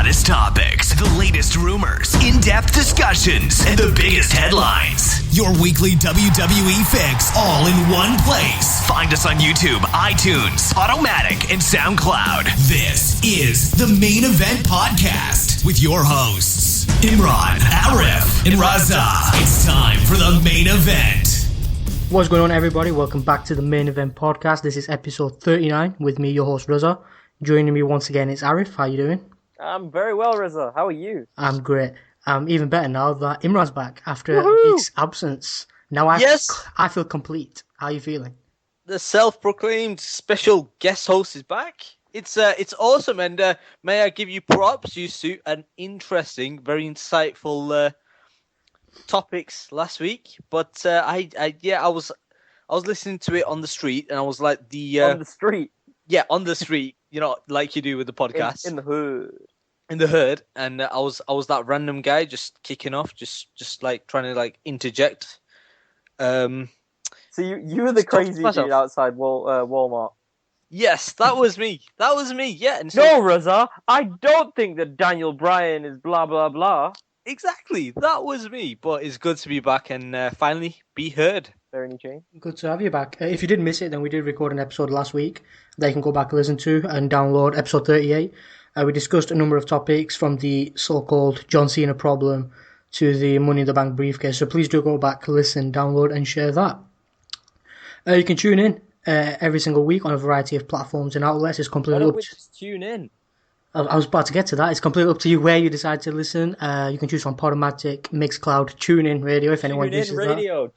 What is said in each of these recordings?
hottest topics, the latest rumors, in-depth discussions, and the biggest headlines. Your weekly WWE fix all in one place. Find us on YouTube, iTunes, Automatic, and SoundCloud. This is the Main Event Podcast with your hosts, Imran, Arif, and Raza. It's time for the Main Event. What's going on, everybody? Welcome back to the Main Event Podcast. This is episode 39 with me, your host, Raza. Joining me once again is Arif. How you doing? I'm very well, Raza. How are you? I'm great. I'm even better now that Imran's back after a week's absence. Now I feel complete. How are you feeling? The self-proclaimed special guest host is back. It's awesome, and may I give you props? You suit an interesting, very insightful topics last week. But I was listening to it on the street, and I was like on the street. Yeah, on the street. You know, like you do with the podcast. In the hood. In the hood, and I was that random guy just kicking off, just like trying to like interject. So you were the crazy dude outside Walmart. Yes, that was me. That was me. Yeah. And so, no, Raza, I don't think that Daniel Bryan is blah blah blah. Exactly, that was me. But it's good to be back and finally be heard. There any change? Good to have you back. If you did miss it, then we did record an episode last week that you can go back and listen to and download, episode 38. We discussed a number of topics from the so-called John Cena problem to the Money in the Bank briefcase. So please do go back, listen, download, and share that. You can tune in every single week on a variety of platforms and outlets. It's completely up to... just tune in? I was about to get to that. It's completely up to you where you decide to listen. You can choose from Podomatic, Mixcloud, TuneIn Radio if anyone uses that.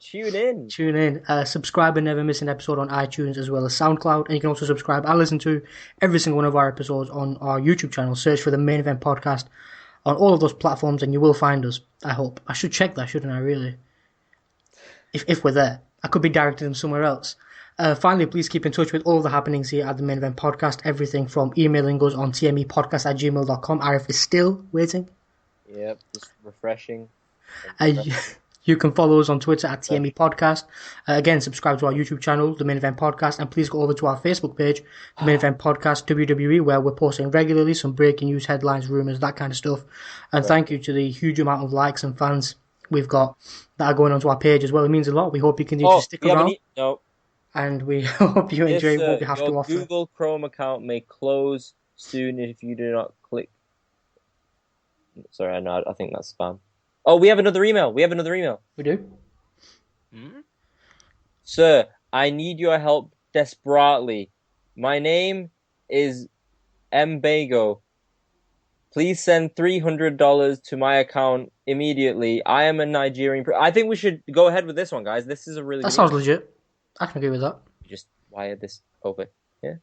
Tune in. Subscribe and never miss an episode on iTunes as well as SoundCloud. And you can also subscribe and listen to every single one of our episodes on our YouTube channel. Search for the Main Event Podcast on all of those platforms and you will find us, I hope. I should check that, shouldn't I, really? If we're there. I could be directing them somewhere else. Finally, please keep in touch with all the happenings here at the Main Event Podcast. Everything from emailing us on tmepodcast@gmail.com. Arif is still waiting. Yep, just refreshing. You can follow us on Twitter at tmepodcast. Again, subscribe to our YouTube channel, the Main Event Podcast, and please go over to our Facebook page, the Main Event Podcast WWE, where we're posting regularly some breaking news, headlines, rumours, that kind of stuff. And thank you to the huge amount of likes and fans we've got that are going onto our page as well. It means a lot. We hope you continue to stick around. And we hope you enjoy what we have to offer. Your Google Chrome account may close soon if you do not click. Sorry, I think that's spam. Oh, we have another email. We do? Hmm? Sir, I need your help desperately. My name is Mbago. Please send $300 to my account immediately. I am a Nigerian... I think we should go ahead with this one, guys. This is a really... That sounds legit. I can agree with that. Just wired this over. Yeah.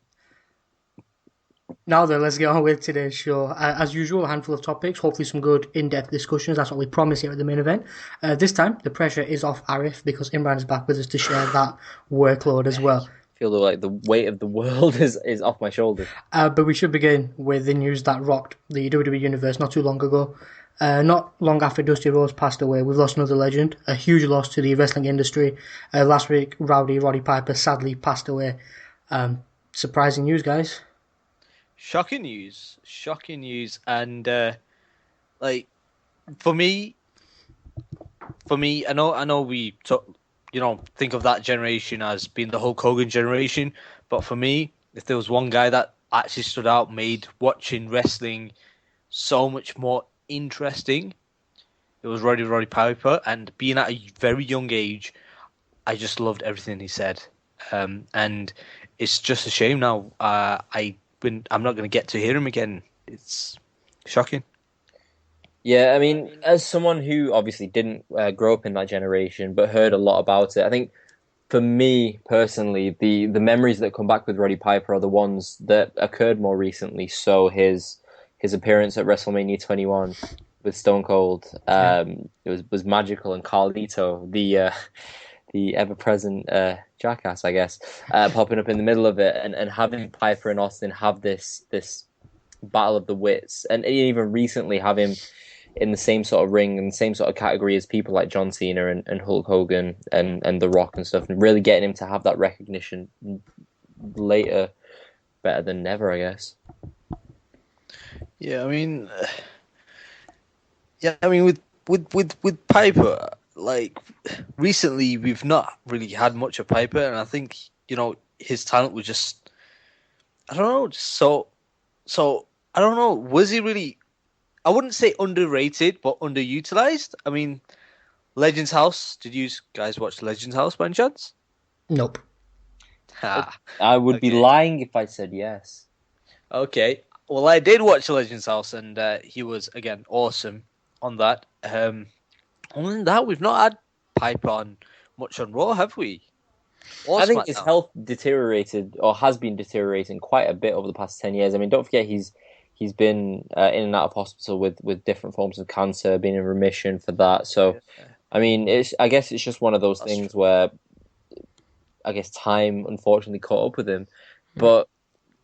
Now then, let's get on with today's show. As usual, a handful of topics, hopefully some good in-depth discussions. That's what we promise here at the Main Event. This time, the pressure is off Arif because Imran is back with us to share that workload as well. I feel like the weight of the world is off my shoulders. But we should begin with the news that rocked the WWE Universe not too long ago. Not long after Dusty Rhodes passed away, we've lost another legend, a huge loss to the wrestling industry. Last week, Rowdy Roddy Piper sadly passed away. Surprising news, guys. Shocking news, and for me, I know we think of that generation as being the Hulk Hogan generation, but for me, if there was one guy that actually stood out, made watching wrestling so much more interesting, it was Roddy Piper. And being at a very young age, I just loved everything he said, and it's just a shame now. I'm not going to get to hear him again. It's shocking. Yeah, I mean, as someone who obviously didn't grow up in that generation but heard a lot about it, I think for me personally, the memories that come back with Roddy Piper are the ones that occurred more recently. So his appearance at WrestleMania 21 with Stone Cold, it was magical, and Carlito, the ever-present jackass, I guess, popping up in the middle of it, and having Piper and Austin have this battle of the wits, and even recently have him in the same sort of ring and the same sort of category as people like John Cena and Hulk Hogan and The Rock and stuff, and really getting him to have that recognition later better than never, I guess. Yeah, I mean, with Piper, like recently we've not really had much of Piper, and I think his talent was just, I don't know, just so I don't know. Was he really? I wouldn't say underrated, but underutilized. I mean, Legends House. Did you guys watch Legends House by any chance? Nope. I would be lying if I said yes. Okay. Well, I did watch Legends House, and he was again awesome on that. Other than that, we've not had Piper on much on Raw, have we? I think his health deteriorated, or has been deteriorating quite a bit over the past 10 years. I mean, don't forget he's been in and out of hospital with different forms of cancer, been in remission for that. So, I mean, I guess it's just one of those things where I guess time unfortunately caught up with him, but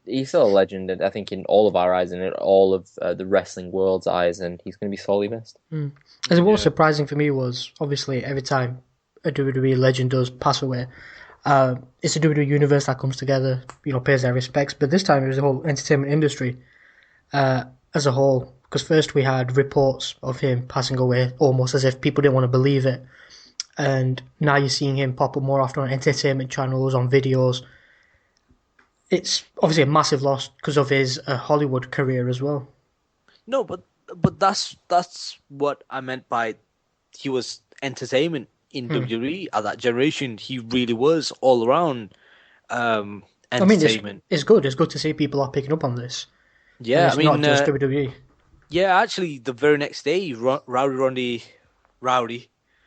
he's still a legend, I think, in all of our eyes and in all of the wrestling world's eyes, and he's going to be sorely missed. And what was surprising for me was, obviously, every time a WWE legend does pass away, it's a WWE universe that comes together, pays their respects, but this time it was the whole entertainment industry as a whole, because first we had reports of him passing away almost as if people didn't want to believe it, and now you're seeing him pop up more often on entertainment channels, on videos. It's obviously a massive loss because of his Hollywood career as well. No, but that's what I meant by he was entertainment in WWE at that generation. He really was all around entertainment. I mean, it's good. It's good to see people are picking up on this. Yeah, and it's not just WWE. Yeah, actually, the very next day, Rowdy.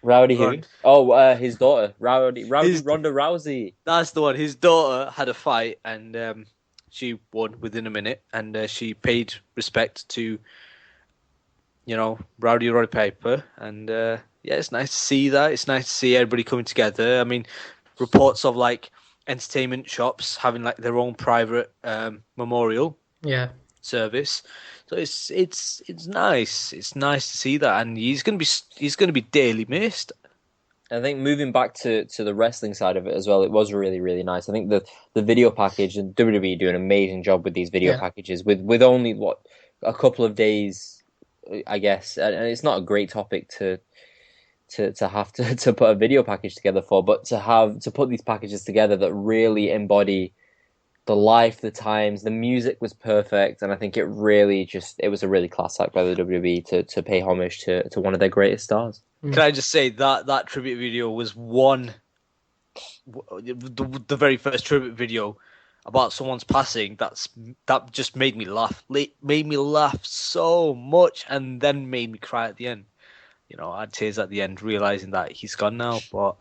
Who? Oh, his daughter, Rowdy Ronda Rousey. That's the one. His daughter had a fight, and she won within a minute, and she paid respect to, Rowdy Roddy Piper, and yeah, it's nice to see that. It's nice to see everybody coming together. I mean, reports of entertainment shops having their own private memorial service. So it's nice. It's nice to see that, and he's gonna be dearly missed. I think moving back to the wrestling side of it as well, it was really, really nice. I think the video package, and WWE do an amazing job with these video packages with only a couple of days, I guess. And it's not a great topic to have to put a video package together for, but to put these packages together that really embody the life, the times, the music was perfect, and I think it was a really class act by the WWE to pay homage to one of their greatest stars. Can I just say that tribute video was the very first tribute video about someone's passing. That just made me laugh. Made me laugh so much, and then made me cry at the end. I had tears at the end, realizing that he's gone now. But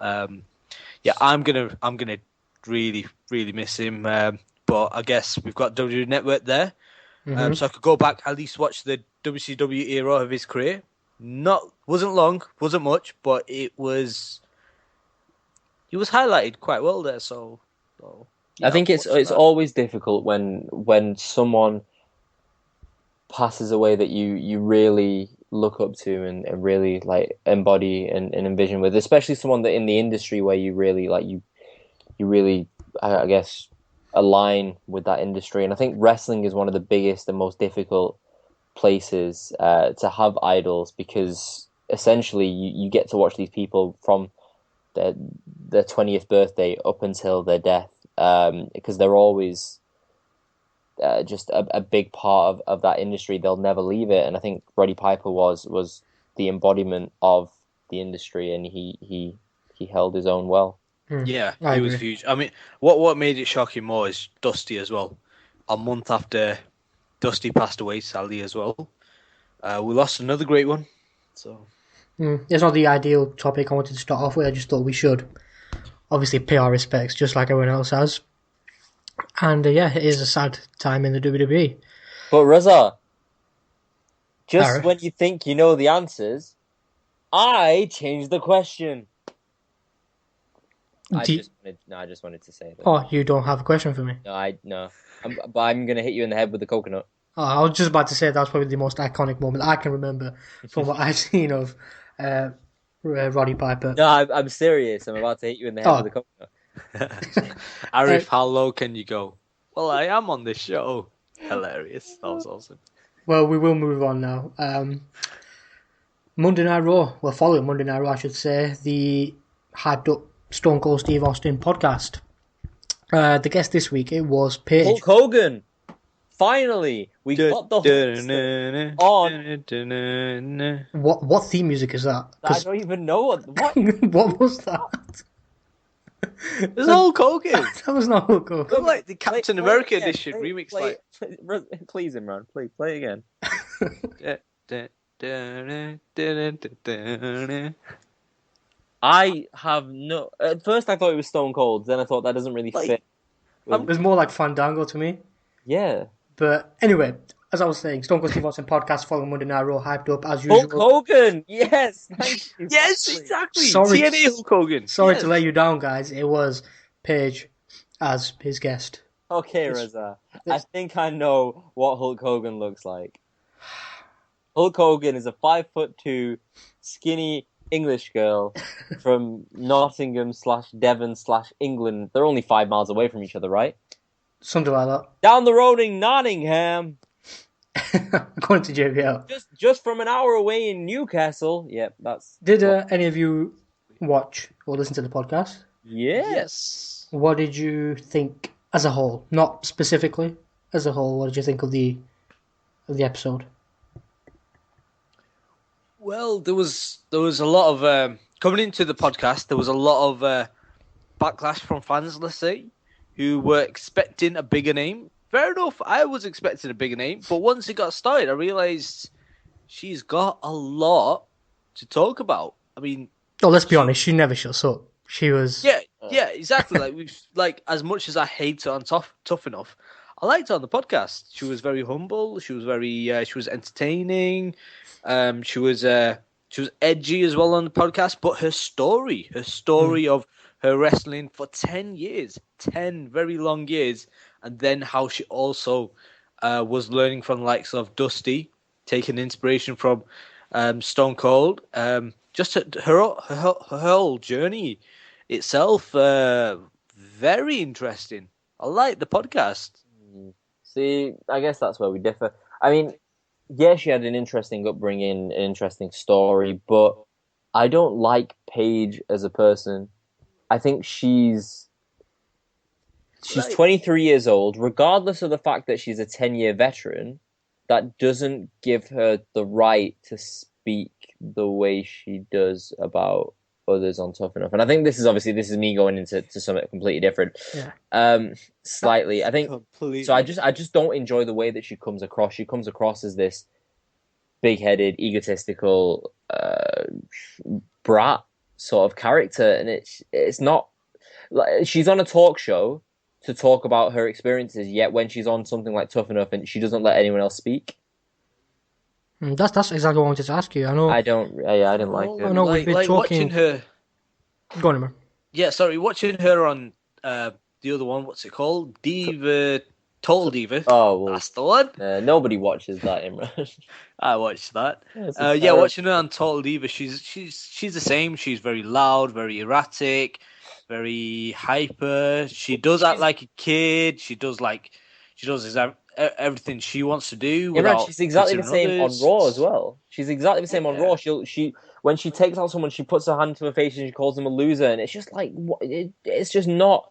yeah, I'm gonna really, really miss him. But I guess we've got WWE Network there, so I could go back at least watch the WCW era of his career. Wasn't long, wasn't much, but he was highlighted quite well there. So I think it's always difficult when someone passes away that you really look up to and really embody and envision with, especially someone that in the industry where you really you really I guess align with that industry. And I think wrestling is one of the biggest and most difficult places to have idols, because essentially you get to watch these people from their 20th birthday up until their death, because they're always just a big part of that industry. They'll never leave it, and I think Roddy Piper was the embodiment of the industry, and he held his own well. Yeah, he was huge. I mean, what made it shocking more is Dusty as well. A month after Dusty passed away, sadly as well, we lost another great one. So it's not the ideal topic I wanted to start off with. I just thought we should obviously pay our respects, just like everyone else has. And yeah, it is a sad time in the WWE. But Reza, just when you think you know the answers, I changed the question. I just wanted to say that. Oh, you don't have a question for me? No. But I'm going to hit you in the head with the coconut. Oh, I was just about to say that's probably the most iconic moment I can remember from what I've seen of Roddy Piper. No, I'm serious. I'm about to hit you in the head with the coconut. Arif, how low can you go? Well, I am on this show. Hilarious. That was awesome. Well, we will move on now. Monday Night Raw. Well, following Monday Night Raw, I should say, the hyped up Stone Cold Steve Austin podcast. The guest this week, it was Paige. Hulk Hogan. Finally, we got the on. What theme music is that? I don't even know what. What was that? There's Hulk Hogan. That was not Hulk Hogan. Look like the Captain America edition remix. Please, Imran, please play again. I have no. At first, I thought it was Stone Cold. Then I thought that doesn't really fit. It was more like Fandango to me. Yeah. But anyway, as I was saying, Stone Cold Steve Austin podcast following Monday Night Raw, hyped up as usual. Hulk Hogan, yes, thank you. Yes, exactly. Sorry, TNA Hulk Hogan. Sorry to let you down, guys. It was Paige as his guest. Okay, Reza. I think I know what Hulk Hogan looks like. Hulk Hogan is a 5'2", skinny English girl from Nottingham/Devon/England. They're only 5 miles away from each other, right? Something like that. Down the road in Nottingham. According to JBL. Just from an hour away in Newcastle. Yep, that's... Did any of you watch or listen to the podcast? Yes. What did you think as a whole? Not specifically, as a whole. What did you think of the episode? Well, there was a lot of coming into the podcast. There was a lot of backlash from fans, let's say, who were expecting a bigger name. Fair enough, I was expecting a bigger name, but once it got started, I realised she's got a lot to talk about. I mean, let's be honest, she never shuts up. She was yeah, exactly. Like as much as I hate her on Tough Enough, I liked her on the podcast. She was very humble. She was she was entertaining. She was edgy as well on the podcast. But her story of her wrestling for 10 years, 10 very long years, and then how she also was learning from the likes of Dusty, taking inspiration from Stone Cold. Just her whole journey itself, very interesting. I like the podcast. See, I guess that's where we differ. I mean, yeah, she had an interesting upbringing, an interesting story, but I don't like Paige as a person. I think she's 23 years old, regardless of the fact that she's a 10-year veteran. That doesn't give her the right to speak the way she does about others on Tough Enough. And I think this is me going into something completely different. Yeah. Slightly. I think completely. So I just don't enjoy the way that she comes across. She comes across as this big-headed, egotistical brat sort of character, and it's not like she's on a talk show to talk about her experiences, yet when she's on something like Tough Enough and she doesn't let anyone else speak. That's exactly what I wanted to ask you. I know. I didn't like it. I know we've been talking. Watching her. Go on, man. Yeah, sorry. Watching her on the other one. What's it called? Diva, Total Diva. Oh, well, that's the one. Nobody watches that, Imran. I watched that. Yeah, watching her on Total Diva. She's the same. She's very loud, very erratic, very hyper. She does act like a kid. She does everything she wants to do. Yeah, she's exactly the same on Raw as well. She's exactly the same on Raw. She when she takes out someone, she puts her hand to her face and she calls them a loser, and it's just like it's just not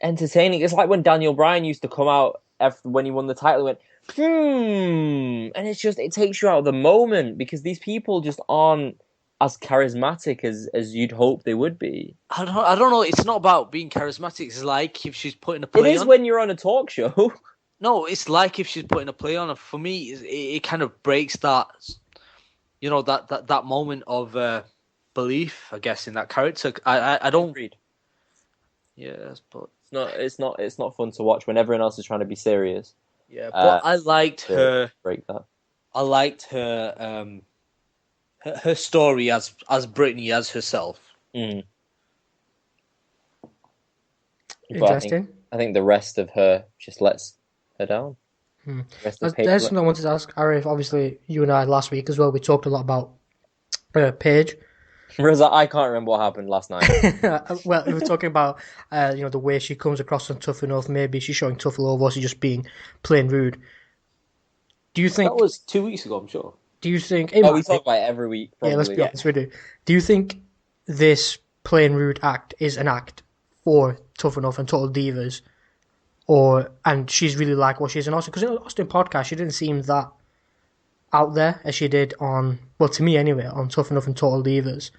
entertaining. It's like when Daniel Bryan used to come out when he won the title, and went and it takes you out of the moment because these people just aren't as charismatic as you'd hope they would be. I don't know. It's not about being charismatic. It's like if she's putting a play. It is when you're on a talk show. No, it's like if she's putting a play on. For me, it kind of breaks that, that moment of belief, I guess, in that character. I don't read. Yes, but it's not fun to watch when everyone else is trying to be serious. Yeah, but I liked her. Break that. I liked her. Her story as Brittany as herself. Mm. Interesting. I think the rest of her just lets her down. There's something I wanted to ask Arif. Obviously, you and I last week as well, we talked a lot about Paige. Reza, I can't remember what happened last night. Well, we were talking about the way she comes across on Tough Enough. Maybe she's showing tough love, or she's just being plain rude. Do you think that was 2 weeks ago? I'm sure. Do you think? We talk about it every week. Probably. Yeah, let's be honest, we do. Do you think this plain rude act is an act for Tough Enough and Total Divas, and she's really like what she's in Austin? Because in the Austin podcast, she didn't seem that out there as she did on, well, to me anyway, on Tough Enough and Total Divas.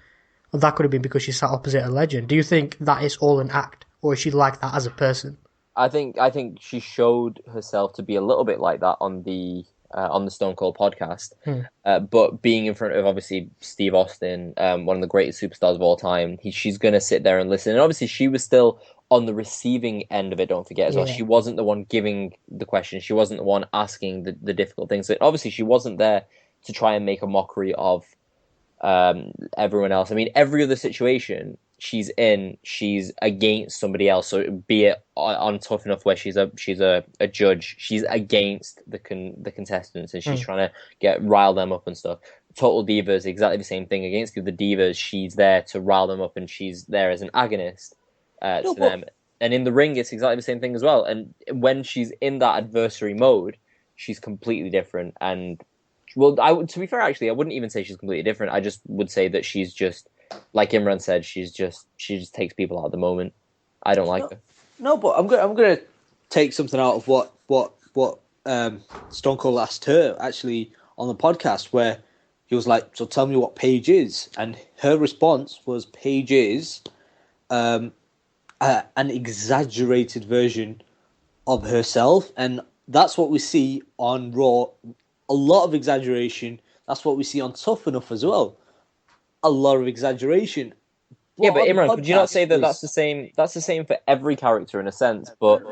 Well, that could have been because she sat opposite a legend. Do you think that is all an act, or is she like that as a person? I think she showed herself to be a little bit like that on the Stone Cold podcast, but being in front of obviously Steve Austin, one of the greatest superstars of all time, she's going to sit there and listen. And obviously, she was still on the receiving end of it. Don't forget as well, she wasn't the one giving the questions. She wasn't the one asking the difficult things. So obviously, she wasn't there to try and make a mockery of everyone else. I mean, every other situation she's in, she's against somebody else. So be it on Tough Enough where she's a judge, she's against the contestants and she's trying to rile them up and stuff. Total Divas, exactly the same thing. Against the divas, she's there to rile them up and she's there as an agonist to them. And in the ring, it's exactly the same thing as well. And when she's in that adversary mode, she's completely different. And well, to be fair, actually, I wouldn't even say she's completely different. I just would say that she's just, like Imran said, she just takes people out at the moment. I don't like her. No, but I'm gonna take something out of what Stone Cold asked her actually on the podcast, where he was like, "So tell me what Paige is," and her response was, "Paige is an exaggerated version of herself," and that's what we see on Raw. A lot of exaggeration. That's what we see on Tough Enough as well. A lot of exaggeration. But Imran, could you not say that that's the same? That's the same for every character in a sense, but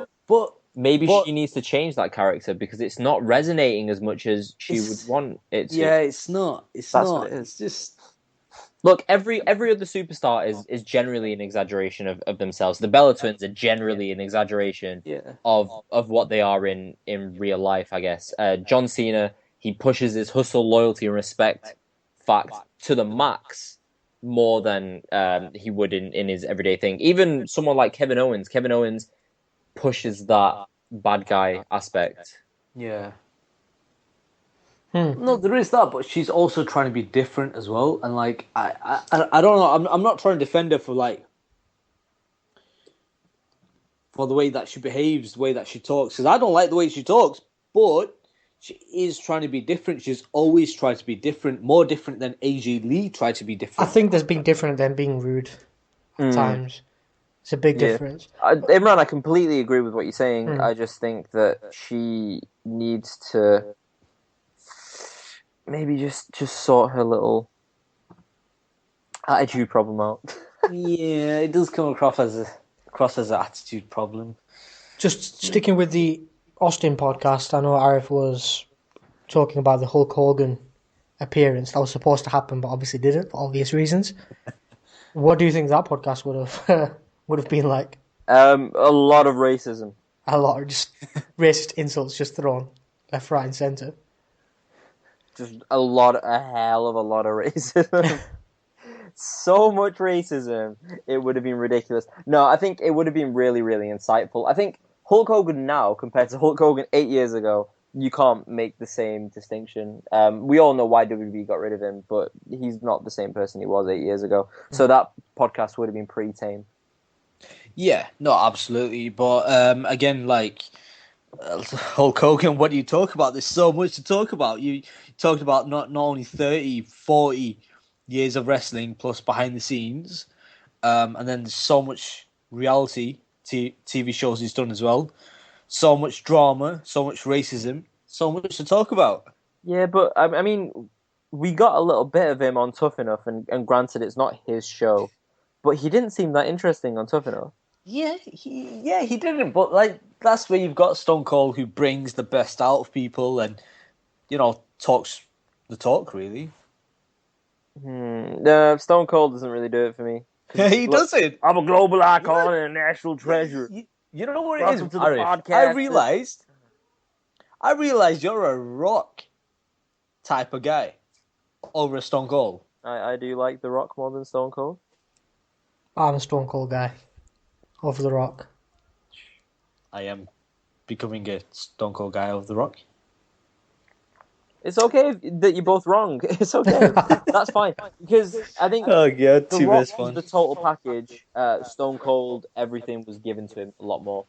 maybe she needs to change that character because it's not resonating as much as she would want it to. Yeah, it's not. It's not. It's just. Look, every other superstar is generally an exaggeration of themselves. The Bella Twins are generally an exaggeration of what they are in real life, I guess. John Cena, he pushes his hustle, loyalty, and respect fact to the max more than he would in his everyday thing. Even someone like Kevin Owens pushes that bad guy aspect. Yeah. No, there is that, but she's also trying to be different as well. And like, I don't know. I'm not trying to defend her for the way that she behaves, the way that she talks, because I don't like the way she talks. But she is trying to be different. She's always tried to be different, more different than AJ Lee tried to be different. I think there's being different than being rude at times. It's a big difference. Imran, I completely agree with what you're saying. I just think that she needs to maybe just sort her little attitude problem out. Yeah, it does come across as an attitude problem. Just sticking with the Austin podcast, I know Arif was talking about the Hulk Hogan appearance that was supposed to happen, but obviously didn't for obvious reasons. What do you think that podcast would have been like? A lot of racism. A lot of just racist insults just thrown left, right, and centre. Just a hell of a lot of racism. So much racism, it would have been ridiculous. No, I think it would have been really, really insightful. I think Hulk Hogan now, compared to Hulk Hogan 8 years ago, you can't make the same distinction. We all know why WWE got rid of him, but he's not the same person he was 8 years ago. So that podcast would have been pretty tame. Yeah, no, absolutely. But again, like Hulk Hogan, what do you talk about? There's so much to talk about. You talked about not only 30, 40 years of wrestling plus behind the scenes, and then there's so much reality TV shows he's done as well. So much drama, so much racism, so much to talk about. Yeah, but I mean, we got a little bit of him on Tough Enough, and granted, it's not his show, but he didn't seem that interesting on Tough Enough. Yeah, he didn't. But like, that's where you've got Stone Cold, who brings the best out of people, and talks the talk really. No, Stone Cold doesn't really do it for me. He doesn't. I'm a global icon and a national treasure. You know what it Welcome is? to the podcast. I realized you're a Rock type of guy over a Stone Cold. I do like The Rock more than Stone Cold. I'm a Stone Cold guy over The Rock. I am becoming a Stone Cold guy over The Rock. It's okay that you're both wrong. It's okay. That's fine. Because I think The Rock was the total package. Stone Cold, everything was given to him a lot more.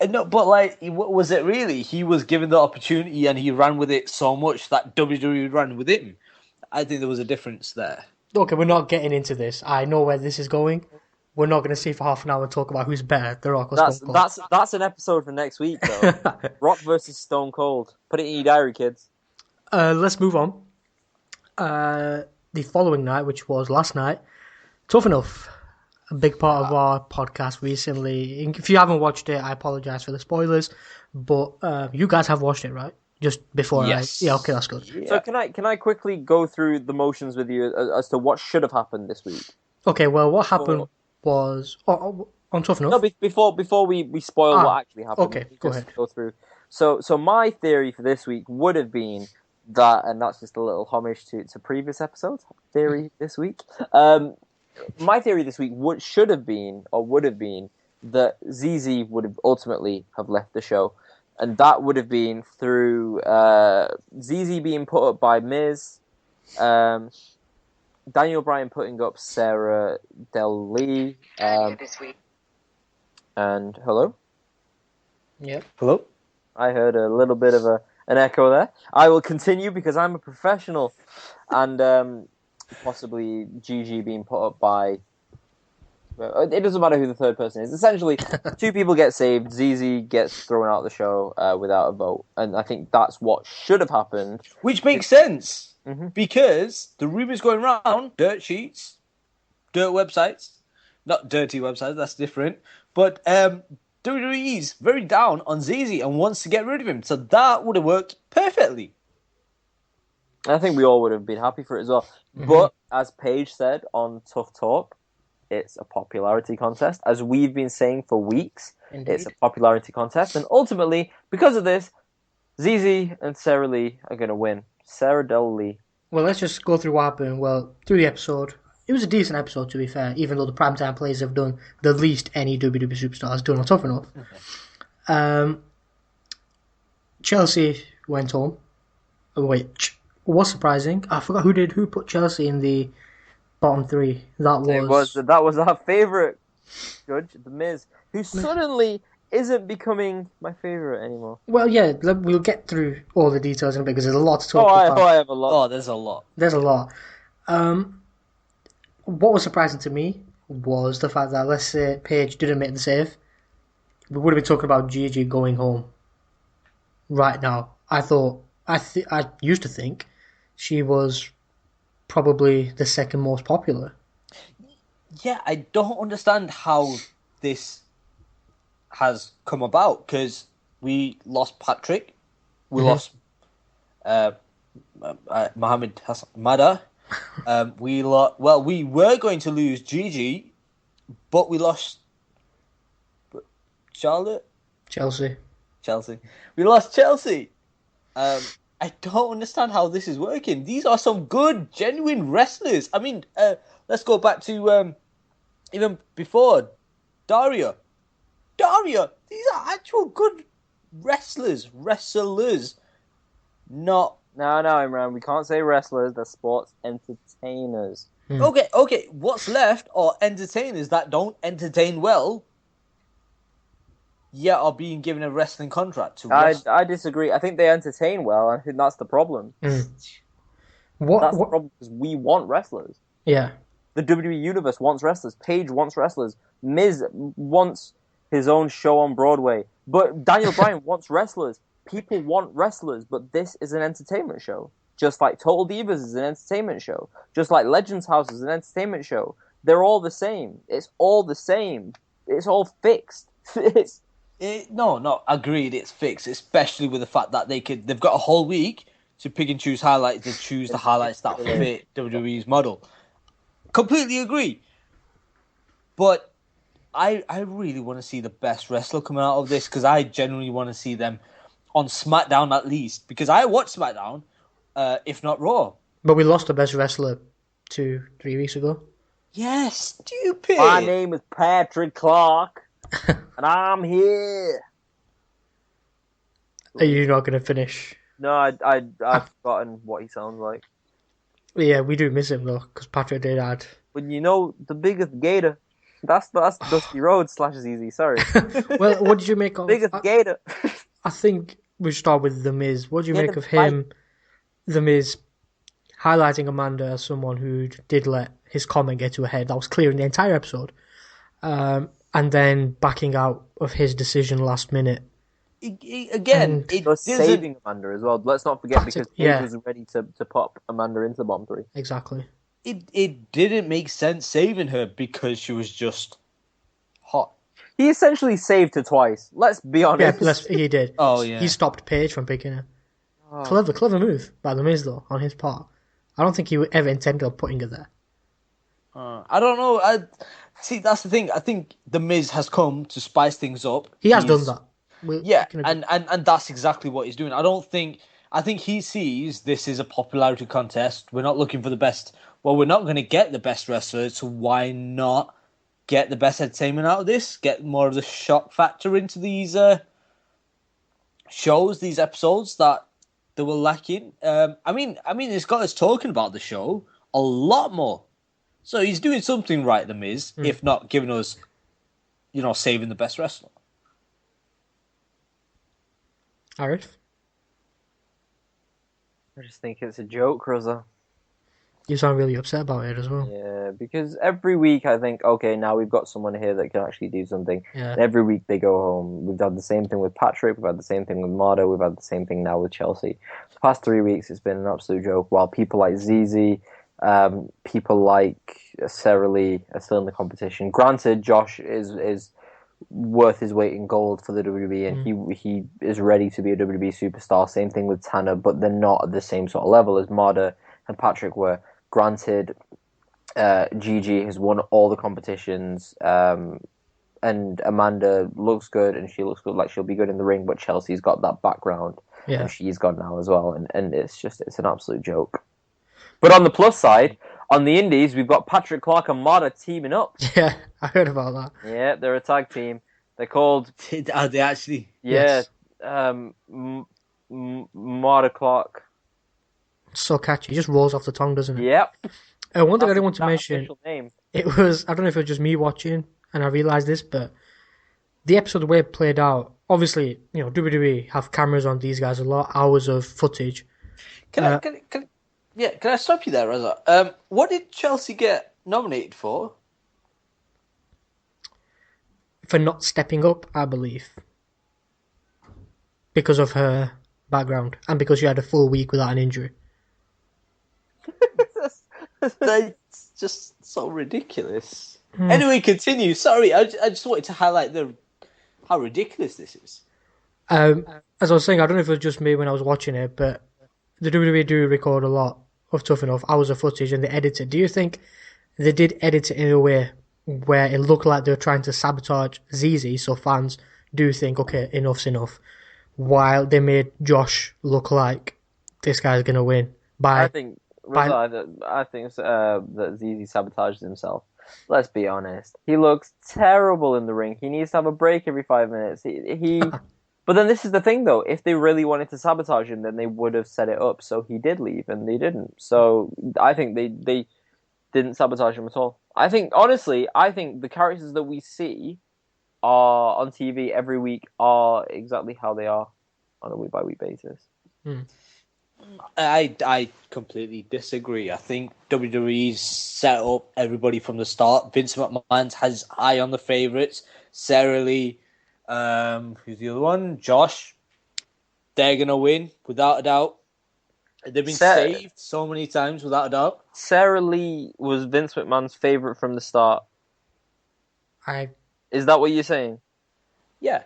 No, but was it really? He was given the opportunity and he ran with it so much that WWE ran with him. I think there was a difference there. Okay, we're not getting into this. I know where this is going. We're not going to sit for half an hour and talk about who's better, The Rock or Stone Cold. That's an episode for next week, though. Rock versus Stone Cold. Put it in your diary, kids. Let's move on. The following night, which was last night, Tough Enough. A big part of our podcast recently. If you haven't watched it, I apologize for the spoilers, but you guys have watched it, right? Just before yes. Yeah, okay, that's good. Yeah. So can I quickly go through the motions with you as to what should have happened this week? Okay, well, what happened was on Tough Enough. No, before we spoil what actually happened. Okay, go ahead. Go through. So my theory for this week would have been that, and that's just a little homage to previous episodes. Theory this week. My theory this week would have been that ZZ would have ultimately have left the show. And that would have been through ZZ being put up by Miz, Daniel Bryan putting up Sarah Del Lee. This week. And hello? Yep. Hello? I heard a little bit of an echo there. I will continue because I'm a professional. And possibly Gigi being put up by... It doesn't matter who the third person is. Essentially, two people get saved. ZZ gets thrown out of the show without a vote. And I think that's what should have happened. Which makes sense. Mm-hmm. Because the rumours going around, dirt sheets, dirt websites, not dirty websites, that's different. But WWE's very down on ZZ and wants to get rid of him. So that would have worked perfectly. I think we all would have been happy for it as well. Mm-hmm. But, as Paige said on Tough Talk, it's a popularity contest. As we've been saying for weeks, Indeed. It's a popularity contest. And ultimately, because of this, ZZ and Sarah Lee are going to win. Sarah Del Lee. Well, let's just go through what happened. Well, through the episode, it was a decent episode, to be fair, even though the primetime players have done the least any WWE superstar has done on Tough Enough. Okay. Chelsea went home, which was surprising. I forgot who put Chelsea in the bottom three. That was our favourite judge, The Miz, who suddenly isn't becoming my favourite anymore. Well, yeah, we'll get through all the details in a bit because there's a lot to talk about. I have a lot. Oh, there's a lot. There's a lot. What was surprising to me was the fact that, let's say Paige didn't make the save, we would have been talking about Gigi going home right now. I used to think she was probably the second most popular. Yeah, I don't understand how this has come about, because we lost Patrick, we lost Mohammed Hassan Mada, we were going to lose Gigi, but we lost Chelsea. We lost Chelsea. I don't understand how this is working. These are some good, genuine wrestlers. I mean, let's go back to even before Daria. These are actual good wrestlers. Not... No, Imran, we can't say wrestlers. They're sports entertainers. Okay. What's left are entertainers that don't entertain well, yet are being given a wrestling contract to wrestle. I disagree. I think they entertain well. I think that's the problem. That's the problem, because we want wrestlers. Yeah. The WWE Universe wants wrestlers. Paige wants wrestlers. Miz wants his own show on Broadway. But Daniel Bryan wants wrestlers. People want wrestlers, but this is an entertainment show. Just like Total Divas is an entertainment show. Just like Legends House is an entertainment show. They're all the same. It's all the same. It's all fixed. No, agreed, it's fixed, especially with the fact that they've got a whole week to pick and choose highlights, to choose the highlights that fit WWE's model. Completely agree. But I really want to see the best wrestler coming out of this, because I genuinely want to see them on SmackDown at least, because I watched SmackDown, if not Raw. But we lost the best wrestler 2-3 weeks ago. Yeah, stupid. My name is Patrick Clark. And I'm here. Are you not going to finish No, I've forgotten what he sounds like. Yeah, we do miss him though, because Patrick did add. But the biggest gator, that's Dusty Rhodes / ZZ. Sorry. Well, what did you make of biggest gator? I think we start with The Miz. What do you make of him, The Miz, highlighting Amanda as someone who did let his comment get to a head? That was clear in the entire episode. And then backing out of his decision last minute. It was saving Amanda as well. Let's not forget, because Paige was ready to pop Amanda into the bomb 3. Exactly. It didn't make sense saving her because she was just hot. He essentially saved her twice. Let's be honest. Yeah, he did. Oh yeah. He stopped Paige from picking her. Oh. Clever move by The Miz though, on his part. I don't think he ever intended on putting her there. I don't know. See, that's the thing. I think The Miz has come to spice things up. He has done that. And that's exactly what he's doing. I think he sees this is a popularity contest. We're not looking for the best. Well, we're not going to get the best wrestler, so why not get the best entertainment out of this? Get more of the shock factor into these shows, these episodes that they were lacking. I mean, it's got us talking about the show a lot more. So he's doing something right, The Miz, if not giving us, saving the best wrestler. Arif? I just think it's a joke, Rosa. You sound really upset about it as well. Yeah, because every week I think, okay, now we've got someone here that can actually do something. Yeah. And every week they go home. We've had the same thing with Patrick. We've had the same thing with Marta. We've had the same thing now with Chelsea. The past 3 weeks it's been an absolute joke. While people like ZZ, people like Sarah Lee are still in the competition. Granted, Josh is worth his weight in gold for the WWE, and he is ready to be a WWE superstar. Same thing with Tanner, but they're not at the same sort of level as Marta and Patrick were. Granted, Gigi has won all the competitions, and Amanda looks good, and she looks good, like she'll be good in the ring, but Chelsea's got that background, and she's gone now as well, and it's an absolute joke. But on the plus side, on the Indies, we've got Patrick Clark and Marta teaming up. Yeah, I heard about that. Yeah, they're a tag team. They're called... Are they actually? Yeah. Yes. Marta Clark. So catchy. It just rolls off the tongue, doesn't it? Yep. One thing I didn't want to mention, it was, I don't know if it was just me watching, and I realised this, but the episode, the way it played out, obviously, WWE have cameras on these guys a lot, hours of footage. Can I stop you there, Reza? What did Chelsea get nominated for? For not stepping up, I believe. Because of her background, and because she had a full week without an injury. That's just so ridiculous. Anyway, continue. Sorry, I just wanted to highlight how ridiculous this is. As I was saying, I don't know if it was just me when I was watching it, but the WWE do record a lot of Tough Enough, hours of footage, and they edit it. Do you think they did edit it in a way where it looked like they were trying to sabotage ZZ, so fans do think, okay, enough's enough, while they made Josh look like this guy's going to win? I think that ZZ sabotages himself. Let's be honest. He looks terrible in the ring. He needs to have a break every 5 minutes. But then this is the thing, though. If they really wanted to sabotage him, then they would have set it up so he did leave, and they didn't. So I think they didn't sabotage him at all. Honestly, I think the characters that we see are on TV every week are exactly how they are on a week-by-week basis. I completely disagree. I think WWE's set up everybody from the start. Vince McMahon has eye on the favourites. Sarah Lee, who's the other one? Josh. They're going to win, without a doubt. They've been saved so many times, without a doubt. Sarah Lee was Vince McMahon's favourite from the start. Is that what you're saying? Yeah.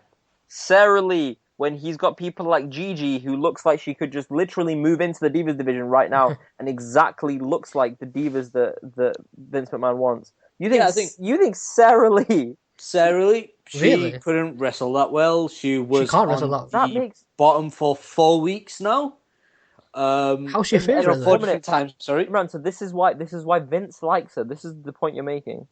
Sarah Lee, when he's got people like Gigi, who looks like she could just literally move into the Divas division right now and exactly looks like the Divas that Vince McMahon wants. You think Sarah Lee... She couldn't wrestle that well. She was can't wrestle that. Bottom for 4 weeks now. How's she favourite? Sorry, man. So this is why Vince likes her. This is the point you're making.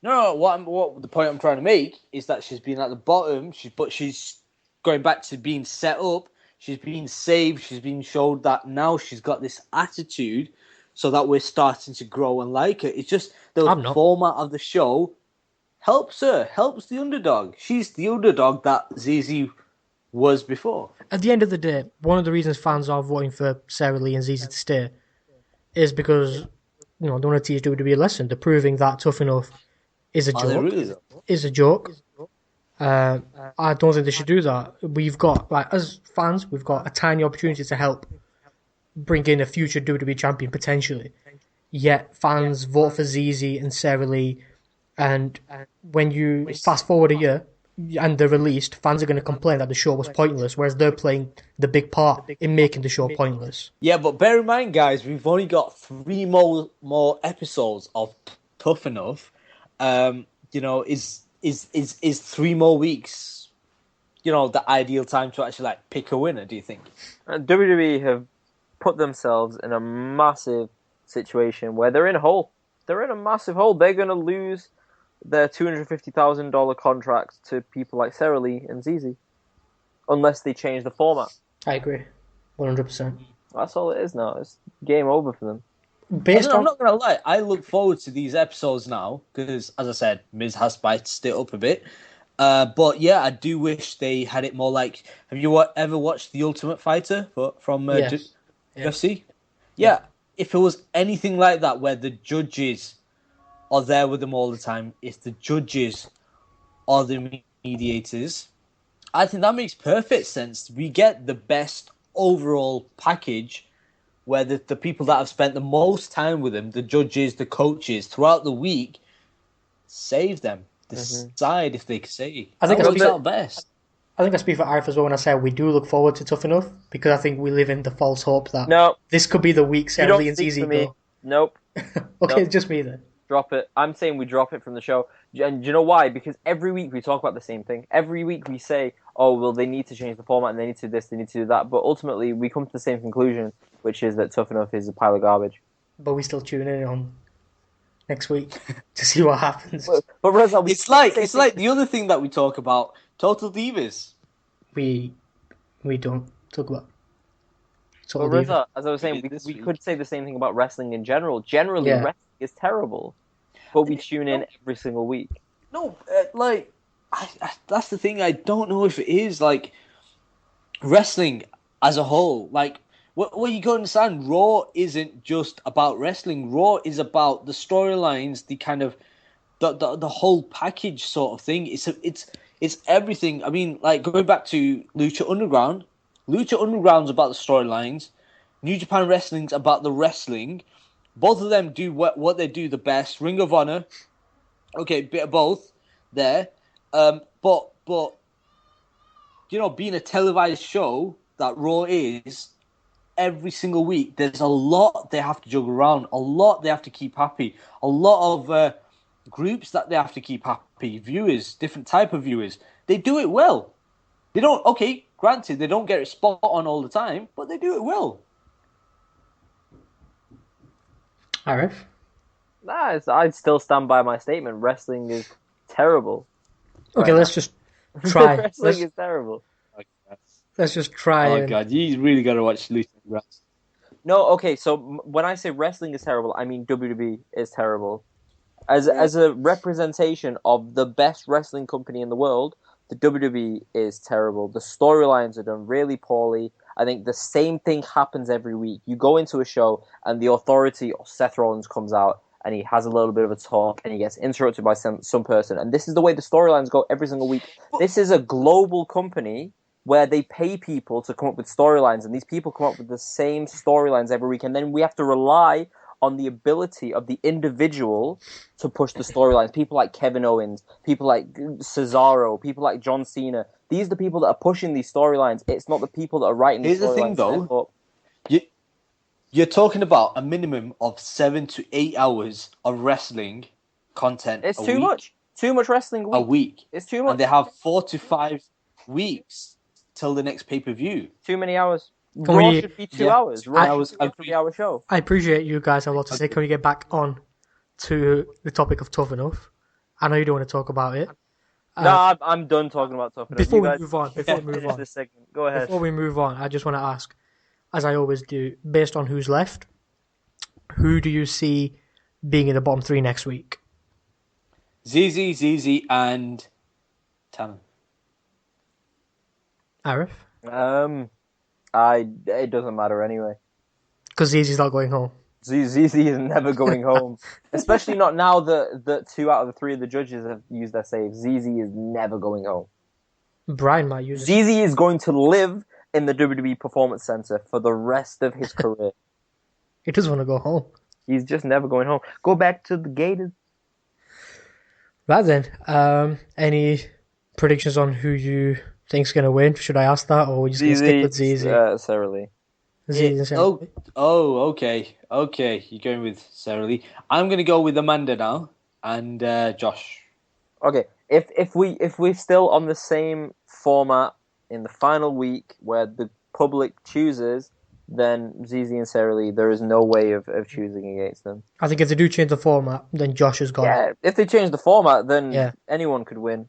No. What the point I'm trying to make is that she's been at the bottom. But she's going back to being set up. She's been saved. She's been showed that now she's got this attitude, so that we're starting to grow and like her. It's just the format of the show helps her, helps the underdog. She's the underdog that ZZ was before. At the end of the day, one of the reasons fans are voting for Sarah Lee and ZZ to stay is because they want to teach WWE a lesson. They're proving that Tough Enough is a joke. Really? Is a joke. I don't think they should do that. We've got, as fans, we've got a tiny opportunity to help bring in a future WWE champion potentially. Yet fans vote for ZZ and Sarah Lee, and when you fast forward a year and they're released, fans are going to complain that the show was pointless, whereas they're playing the big part in making the show pointless. Yeah, but bear in mind, guys, we've only got 3 more episodes of Tough Enough. Is 3 more weeks, the ideal time to actually pick a winner? Do you think? WWE have put themselves in a massive situation where they're in a hole. They're in a massive hole. They're going to lose their $250,000 contracts to people like Sarah Lee and ZZ, unless they change the format. I agree, 100%. That's all it is now. It's game over for them. I'm not going to lie, I look forward to these episodes now, because, as I said, Miz has spiced it up a bit. But yeah, I do wish they had it more like... Have you ever watched The Ultimate Fighter from UFC? Yeah, if it was anything like that, where the judges are there with them all the time, if the judges are the mediators, I think that makes perfect sense. We get the best overall package where the people that have spent the most time with them, the judges, the coaches, throughout the week, save them. Decide if they can say. I think that works out best. I think I speak for Arif as well when I say we do look forward to Tough Enough, because I think we live in the false hope that this could be the week Sarah Lee and ZZ go. Nope. Okay, nope. Just me then. Drop it. I'm saying we drop it from the show. And do you know why? Because every week we talk about the same thing. Every week we say, oh, well, they need to change the format, and they need to do this, they need to do that. But ultimately, we come to the same conclusion, which is that Tough Enough is a pile of garbage. But we still tune in on next week to see what happens. But Reza, it's like the other thing that we talk about, Total Divas. We don't talk about Total Divas. Reza, as I was saying, we could say the same thing about wrestling in general. Generally, wrestling is terrible. But we tune in every single week. No, that's the thing. I don't know if it is wrestling as a whole. What you got to understand, Raw isn't just about wrestling. Raw is about the storylines, the kind of the whole package sort of thing. It's everything. I mean, going back to Lucha Underground. Lucha Underground's about the storylines. New Japan Wrestling's about the wrestling. Both of them do what they do the best. Ring of Honor, okay, bit of both there. But being a televised show that Raw is, every single week, there's a lot they have to juggle around, a lot they have to keep happy, a lot of groups that they have to keep happy, viewers, different type of viewers. They do it well. They don't, granted, they don't get it spot on all the time, but they do it well. Arif? I'd still stand by my statement. Wrestling is terrible. Okay, let's just try. Wrestling is terrible. Let's just try. Oh, God, you really got to watch Lucha Underground. No, okay, so when I say wrestling is terrible, I mean WWE is terrible. As a representation of the best wrestling company in the world, the WWE is terrible. The storylines are done really poorly. I think the same thing happens every week. You go into a show and the authority of Seth Rollins comes out and he has a little bit of a talk and he gets interrupted by some person. And this is the way the storylines go every single week. This is a global company where they pay people to come up with storylines, and these people come up with the same storylines every week. And then we have to rely on the ability of the individual to push the storylines. People like Kevin Owens, people like Cesaro, people like John Cena. These are the people that are pushing these storylines. It's not the people that are writing these storylines. Here's the thing, though. You're talking about a minimum of 7 to 8 hours of wrestling content. It's too much. Too much wrestling a week. It's too much. And they have 4 to 5 weeks till the next pay-per-view. Too many hours. Raw should be 2 hours. Raw should be a 3-hour show. I appreciate you guys have a lot to say. Can we get back on to the topic of Tough Enough? I know you don't want to talk about it. No, I'm done talking about toughness. Before we move on, this segment. Go ahead. Before we move on, I just want to ask, as I always do, based on who's left, who do you see being in the bottom 3 next week? ZZ, and Tanner. Arif? It doesn't matter anyway. Because ZZ's not going home. ZZ is never going home. Especially not now that 2 out of the 3 of the judges have used their saves. ZZ is never going home. Bryan might use it. ZZ is going to live in the WWE Performance Center for the rest of his career. He doesn't want to go home. He's just never going home. Go back to the Gators. Right then, any predictions on who you think's going to win? Should I ask that, or are we just going to stick with ZZ? Sarah Lee. Okay. You're going with Sarah Lee. I'm going to go with Amanda now and Josh. Okay, if we're still on the same format in the final week where the public chooses, then ZZ and Sarah Lee, there is no way of choosing against them. I think if they do change the format, then Josh has gone. Yeah, if they change the format, then anyone could win.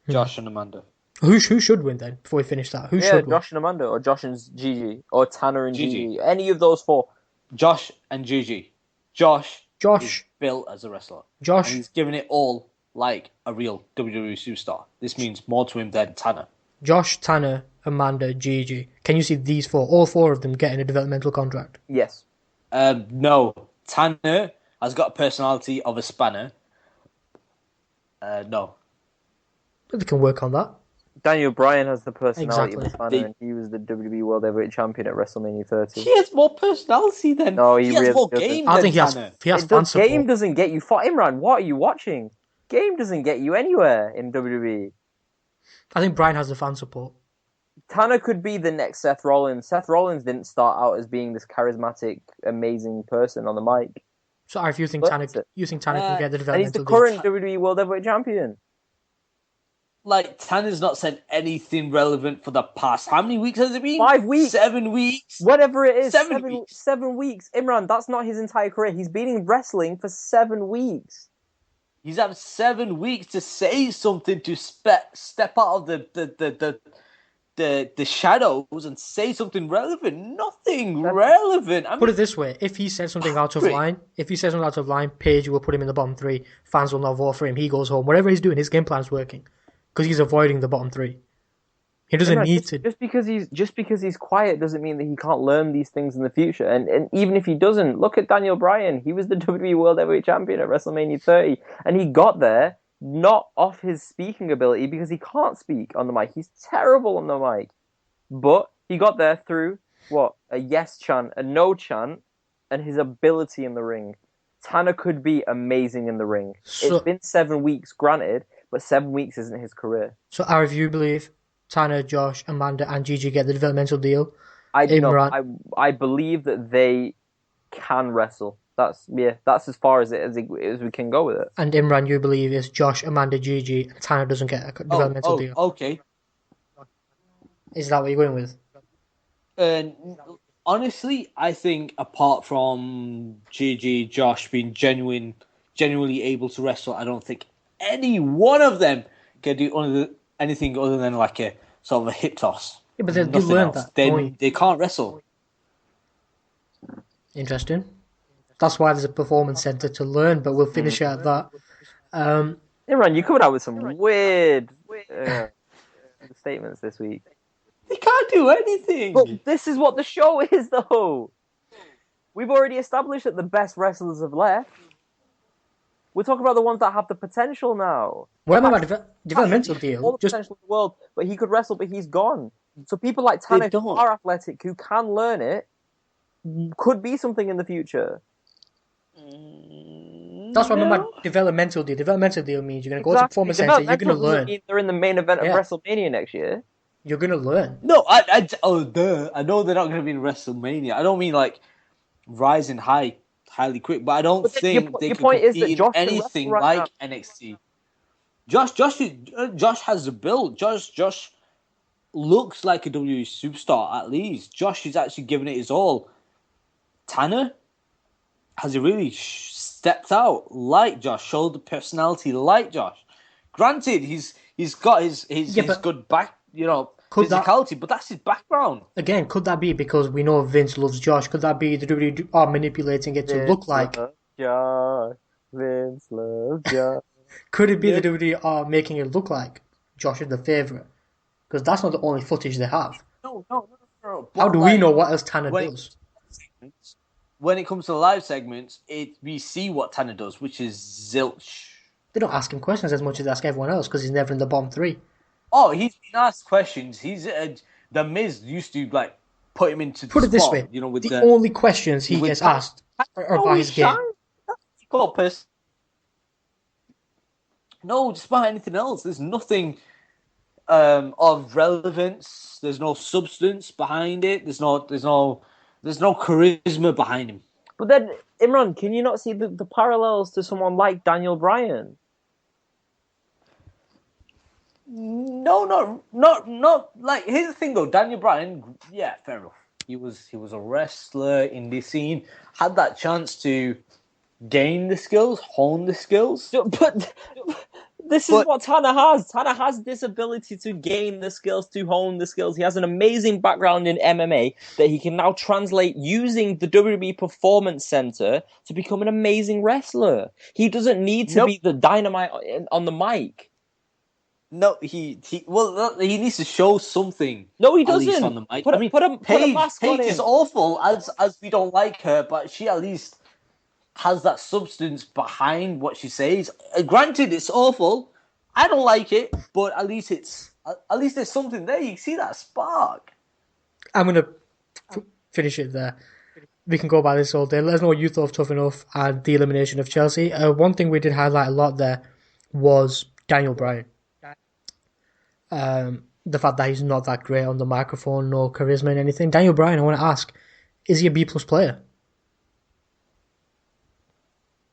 Josh and Amanda. Who should win then? Before we finish that, who should win? Josh and Amanda, or Josh and Gigi, or Tanner and Gigi. Any of those 4. Josh and Gigi. Josh is built as a wrestler. Josh, and he's giving it all like a real WWE superstar. This means more to him than Tanner. Josh, Tanner, Amanda, Gigi. Can you see these 4, all 4 of them getting a developmental contract? Yes. No. Tanner has got a personality of a spanner. No. They can work on that. Daniel Bryan has the personality of a spanner, and he was the WWE World Heavyweight Champion at WrestleMania 30. He has more personality than... No, he really has more doesn't. game I than think Tanner. he has fan support. Game doesn't get you... Imran, what are you watching? Game doesn't get you anywhere in WWE. I think Bryan has the fan support. Tanner could be the next Seth Rollins. Seth Rollins didn't start out as being this charismatic, amazing person on the mic. So if you think Tanner can get the developmental and he's the current WWE World Heavyweight Champion. Like, Tanner's not said anything relevant for the past... How many weeks has it been? 5 weeks. 7 weeks? Whatever it is. 7 weeks. 7 weeks. Imran, that's not his entire career. He's been in wrestling for 7 weeks. He's had 7 weeks to say something, to step out of the shadows and say something relevant. Nothing relevant. Put it this way: if he says something out of line, Paige will put him in the bottom 3. Fans will not vote for him. He goes home. Whatever he's doing, his game plan's working because he's avoiding the bottom 3. He doesn't need to. Just because he's quiet doesn't mean that he can't learn these things in the future. And even if he doesn't, look at Daniel Bryan. He was the WWE World Heavyweight Champion at WrestleMania 30, and he got there not off his speaking ability because he can't speak on the mic. He's terrible on the mic. But he got there through, a yes chant, a no chant, and his ability in the ring. Tanner could be amazing in the ring. It's been 7 weeks, granted, but 7 weeks isn't his career. So, Arif, you believe Tanner, Josh, Amanda, and Gigi get the developmental deal? I believe that they can wrestle. That's as far as we can go with it. And Imran, you believe is Josh, Amanda, Gigi, and Tanner doesn't get a developmental deal? Okay. Is that what you're going with? Honestly, I think apart from Gigi, Josh being genuinely able to wrestle, I don't think any one of them can do anything other than like a sort of a hip toss. Yeah, but they learned that. They can't wrestle. Interesting. That's why there's a performance center to learn, but we'll finish it at that. Imran, you coming out with some weird statements this week. They can't do anything. But this is what the show is, though. We've already established that the best wrestlers have left. We're talking about the ones that have the potential now. What about developmental deal? All the potential in the world, but he could wrestle, but he's gone. So people like Tanner who are athletic, who can learn it, could be something in the future. That's what I mean by developmental deal. Developmental deal means you're going to go to performance center, you're going to learn. They're in the main event of WrestleMania next year. You're going to learn. No, I know they're not going to be in WrestleMania. I don't mean like rising highly quick, but I don't think they can compete in anything like NXT. Josh has the build. Josh looks like a WWE superstar at least. Josh is actually giving it his all. Tanner has he really stepped out like Josh, showed the personality like Josh. granted, he's got his good back, physicality, but that's his background. Again, could that be because we know Vince loves Josh? Could that be the WWE are manipulating it to look like Josh? Vince loves Josh. Could it be the WWE are making it look like Josh is the favourite? Because that's not the only footage they have. No. How do we know what else Tanner does? When it comes to the live segments, we see what Tanner does, which is zilch. They don't ask him questions as much as they ask everyone else because he's never in the bottom three. Oh, he's been asked questions. He's the Miz used to put him into put it this way. With the only questions he gets asked are about his game. No, just about anything else. There's nothing of relevance. There's no substance behind it. There's no charisma behind him. But then, Imran, can you not see the parallels to someone like Daniel Bryan? No, not like. Here's the thing, though. Daniel Bryan, yeah, fair enough. He was a wrestler in the scene, had that chance to gain the skills, hone the skills. But this is what Tanner has. Tanner has this ability to gain the skills, to hone the skills. He has an amazing background in MMA that he can now translate using the WWE Performance Center to become an amazing wrestler. He doesn't need to be the dynamite on the mic. No, he needs to show something. No, he doesn't. At least on the mic. Paige is awful as we don't like her, but she at least has that substance behind what she says. Granted, it's awful. I don't like it, but at least there's something there. You see that spark. I'm gonna finish it there. We can go by this all day. Let us know what you thought of Tough Enough and the elimination of Chelsea. One thing we did highlight a lot there was Daniel Bryan. The fact that he's not that great on the microphone, no charisma and anything. Daniel Bryan, I want to ask, is he a B+ player?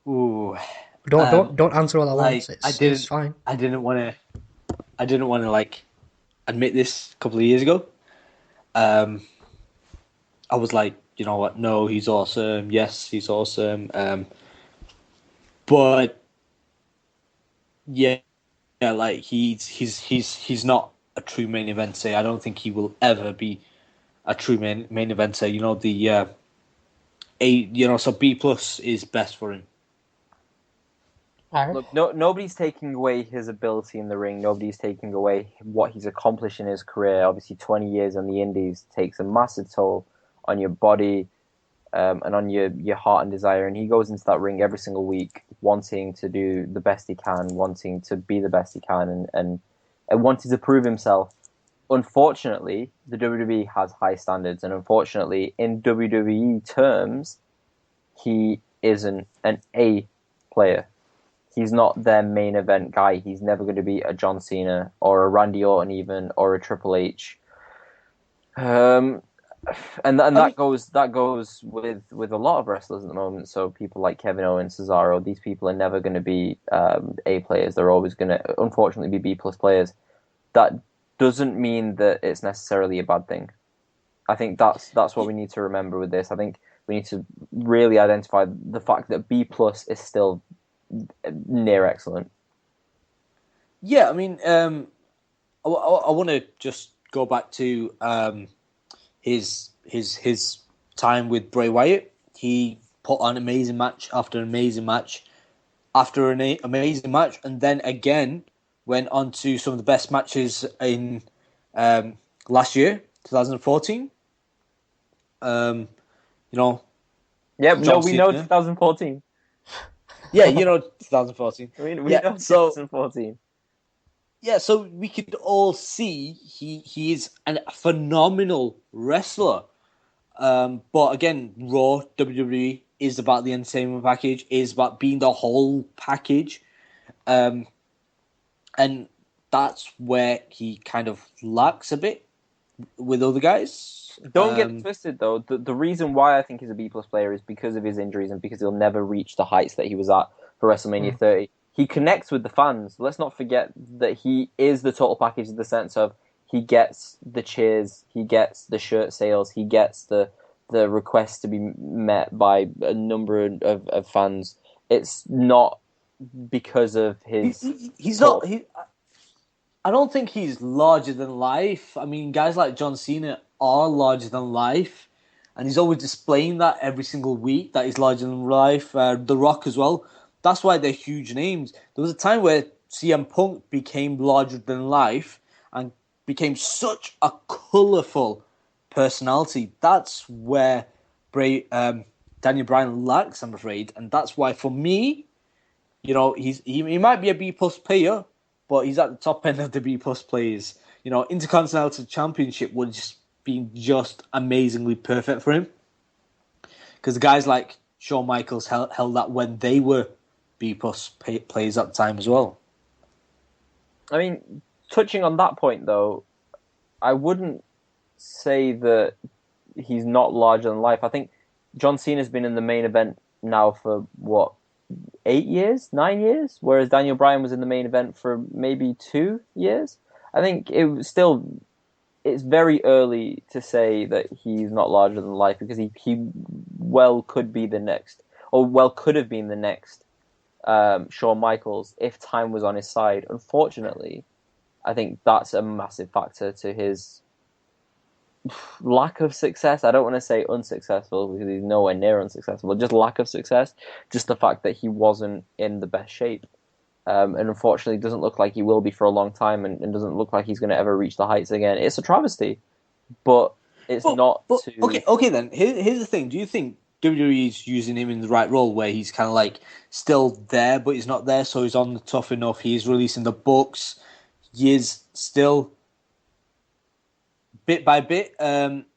Ooh. Don't answer all at once. It's fine. I didn't want to admit this a couple of years ago. I was like, you know what? No, he's awesome. Yes, he's awesome. But yeah, like he's not a true main eventer. I don't think he will ever be a true main eventer. So B+ is best for him. Look, nobody's taking away his ability in the ring. Nobody's taking away what he's accomplished in his career. Obviously, 20 years on the Indies takes a massive toll on your body and on your heart and desire. And he goes into that ring every single week wanting to do the best he can, wanting to be the best he can, and wanting to prove himself. Unfortunately, the WWE has high standards. And unfortunately, in WWE terms, he isn't an A player. He's not their main event guy. He's never going to be a John Cena or a Randy Orton even, or a Triple H. And that goes with a lot of wrestlers at the moment. So people like Kevin Owens, Cesaro, these people are never going to be A players. They're always going to, unfortunately, be B+ players. That doesn't mean that it's necessarily a bad thing. I think that's what we need to remember with this. I think we need to really identify the fact that B+ is still near excellent. Yeah, I mean, I want to just go back to his time with Bray Wyatt. He put on amazing match after amazing match after an amazing match, and then again went on to some of the best matches in last year, 2014. Yeah, no, we know 2014. Yeah, 2014. We know 2014. Yeah, so we could all see he is a phenomenal wrestler. But again, Raw, WWE is about the entertainment package, is about being the whole package. And that's where he kind of lacks a bit with other guys. Don't get it twisted, though. The reason why I think he's a B+ player is because of his injuries and because he'll never reach the heights that he was at for WrestleMania 30. He connects with the fans. Let's not forget that he is the total package in the sense of he gets the cheers, he gets the shirt sales, he gets the requests to be met by a number of fans. It's not because of his. He's not. I don't think he's larger than life. I mean, guys like John Cena are larger than life, and he's always displaying that every single week that he's larger than life. The Rock as well. That's why they're huge names. There was a time where CM Punk became larger than life and became such a colourful personality. That's where Daniel Bryan lacks, I'm afraid, and that's why for me, you know, he might be a B+ player, but he's at the top end of the B+ players. You know, Intercontinental Championship would just be just amazingly perfect for him, because guys like Shawn Michaels held that when they were B+ players at the time as well. I mean, touching on that point though, I wouldn't say that he's not larger than life. I think John Cena's been in the main event now for, 8 years, 9 years? Whereas Daniel Bryan was in the main event for maybe 2 years. I think it's very early to say that he's not larger than life, because he could have been the next Shawn Michaels if time was on his side. Unfortunately, I think that's a massive factor to his lack of success. I don't want to say unsuccessful, because he's nowhere near unsuccessful, just lack of success, just the fact that he wasn't in the best shape, and unfortunately doesn't look like he will be for a long time, and doesn't look like he's going to ever reach the heights again. It's a travesty, but it's not too... Okay then, here's the thing. Do you think WWE's using him in the right role, where he's kind of like still there, but he's not there, so he's on the Tough Enough, he's releasing the books, he is still... bit by bit,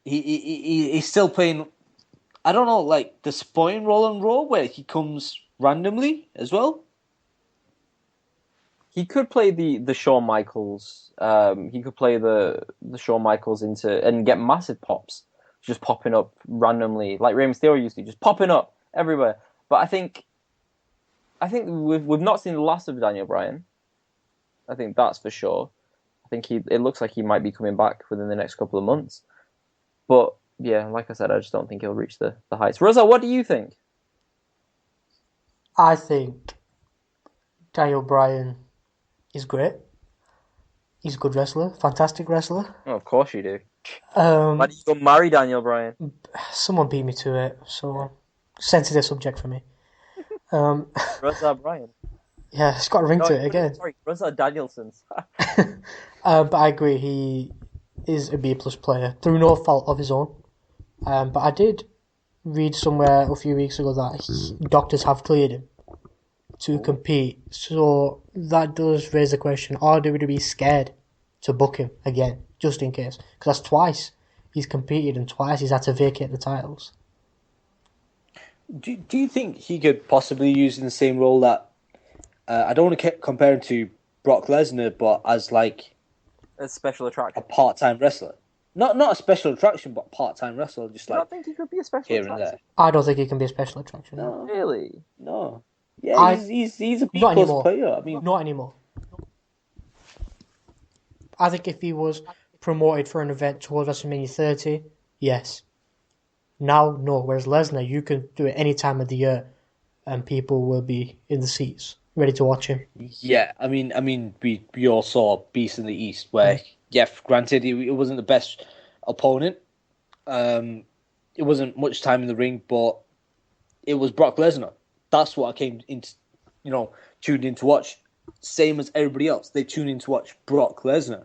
he's still playing, I don't know, like the supporting role on Raw, where he comes randomly as well? He could play the Shawn Michaels. He could play the Shawn Michaels and get massive pops, just popping up randomly, like Rey Mysterio used to, just popping up everywhere. But I think we've not seen the last of Daniel Bryan. I think that's for sure. I think it looks like he might be coming back within the next couple of months. But yeah, like I said, I just don't think he'll reach the heights. Rosa, what do you think? I think Daniel Bryan is great. He's a good wrestler, fantastic wrestler. Oh, of course you do. Why did you go marry Daniel Bryan? Someone beat me to it, so sensitive subject for me. Rosa Bryan. Yeah, it's got a ring to it again. Sorry, Rosa Danielson's. But I agree, he is a B+ player through no fault of his own. But I did read somewhere a few weeks ago that doctors have cleared him to compete. So that does raise the question: are WWE scared to book him again, just in case? Because that's twice he's competed and twice he's had to vacate the titles. Do you think he could possibly use in the same role that I don't want to compare him to Brock Lesnar, but as like a special attraction, a part-time wrestler? Not a special attraction, but part-time wrestler. Just like, I don't think he could be a special attraction. And there. I don't think he can be a special attraction. No. Really? No. Yeah, he's a B+ player. I mean, not anymore. I think if he was promoted for an event towards WrestleMania 30, yes. Now, no. Whereas Lesnar, you can do it any time of the year, and people will be in the seats ready to watch him. Yeah, I mean, we all saw Beast in the East, where granted, it wasn't the best opponent. It wasn't much time in the ring, but it was Brock Lesnar. That's what I came into, tuned in to watch. Same as everybody else, they tune in to watch Brock Lesnar.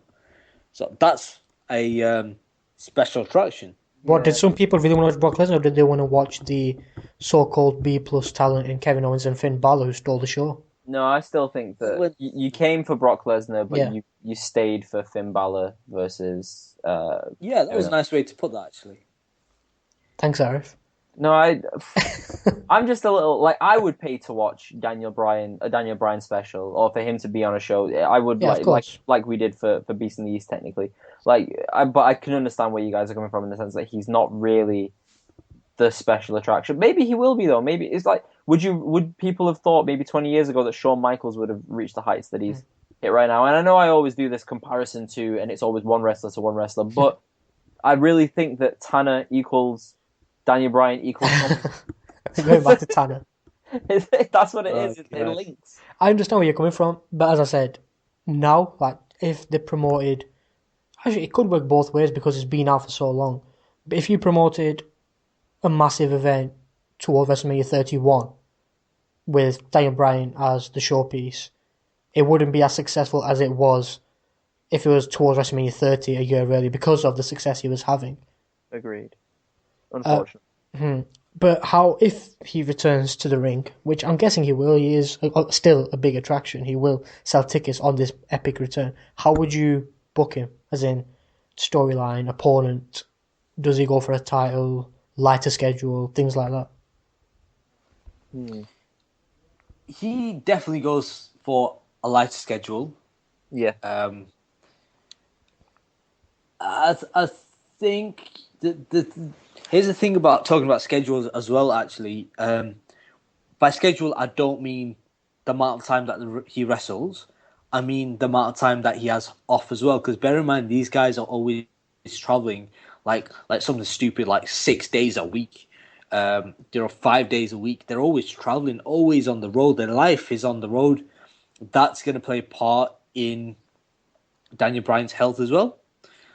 So that's a special attraction. What, did some people really want to watch Brock Lesnar, or did they want to watch the so-called B+ talent in Kevin Owens and Finn Balor who stole the show? No, I still think that you came for Brock Lesnar, but you stayed for Finn Balor versus... yeah, that was a nice way to put that, actually. Thanks, Arif. No, I'm just a little... Like, I would pay to watch a Daniel Bryan special, or for him to be on a show. I would, like we did for Beast in the East, technically. But I can understand where you guys are coming from in the sense that he's not really the special attraction. Maybe he will be, though. Maybe it's like... Would people have thought maybe 20 years ago that Shawn Michaels would have reached the heights that he's hit right now? And I know I always do this comparison to, and it's always one wrestler to one wrestler, but I really think that Tanner equals Daniel Bryan equals... Going back to Tanner. That's what it is. It links. I understand where you're coming from, but as I said, now, like, if they promoted... Actually, it could work both ways because it's been out for so long. But if you promoted a massive event towards WrestleMania 31 with Daniel Bryan as the showpiece, it wouldn't be as successful as it was if it was towards WrestleMania 30 a year earlier because of the success he was having. Agreed. Unfortunately. But how, if he returns to the ring, which I'm guessing he will, he is still a big attraction, he will sell tickets on this epic return, how would you book him? As in, storyline, opponent, does he go for a title, lighter schedule, things like that? He definitely goes for a lighter schedule. Yeah. I think here's the thing about talking about schedules as well. Actually, by schedule, I don't mean the amount of time that he wrestles. I mean the amount of time that he has off as well. Because bear in mind, these guys are always traveling, like something stupid, like 6 days a week. 5 days a week. They're always traveling, always on the road. Their life is on the road. That's going to play a part in Daniel Bryan's health as well.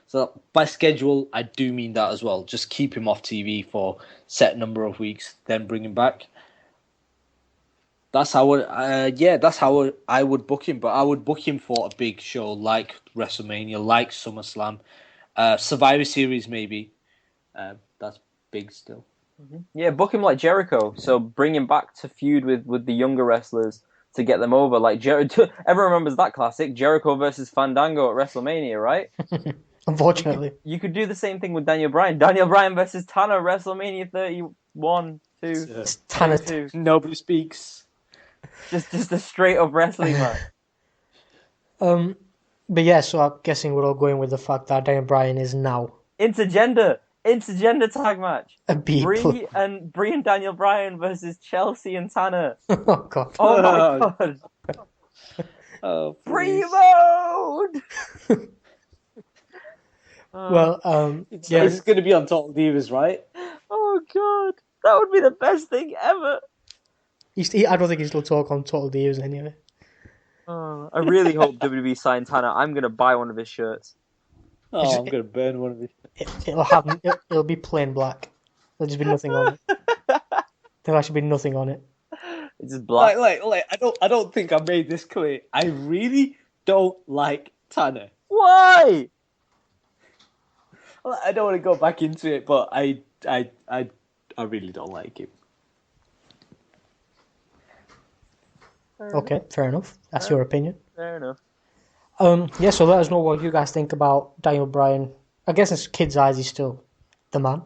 So by schedule, I do mean that as well. Just keep him off TV for set number of weeks, then bring him back. That's how I would book him. But I would book him for a big show like WrestleMania, like SummerSlam, Survivor Series maybe. That's big still. Yeah, book him like Jericho. So bring him back to feud with the younger wrestlers to get them over. Like everyone remembers that classic, Jericho versus Fandango at WrestleMania, right? Unfortunately. You could do the same thing with Daniel Bryan. Daniel Bryan versus Tanner, WrestleMania 31, 2. Tanner. 2. Nobody speaks. Just a straight up wrestling match. But yeah, so I'm guessing we're all going with the fact that Daniel Bryan is now Intergender tag match. Brie and Daniel Bryan versus Chelsea and Tanner. Oh god. Oh my god. Oh, Brie mode. Well, yeah, it's going to be on Total Divas, right? Oh god, that would be the best thing ever. I don't think he's still talk on Total Divas anyway. I really hope WWE signs Tanner. I'm gonna buy one of his shirts. Oh, I'm going to burn one of these. It'll be plain black. There'll just be nothing on it. There'll actually be nothing on it. It's just black. Like, I don't think I made this clear. I really don't like Tanner. Why? I don't want to go back into it, but I really don't like him. Okay, fair enough. That's your opinion. Fair enough. Yeah, so let us know what you guys think about Daniel Bryan. I guess in kids' eyes, he's still the man.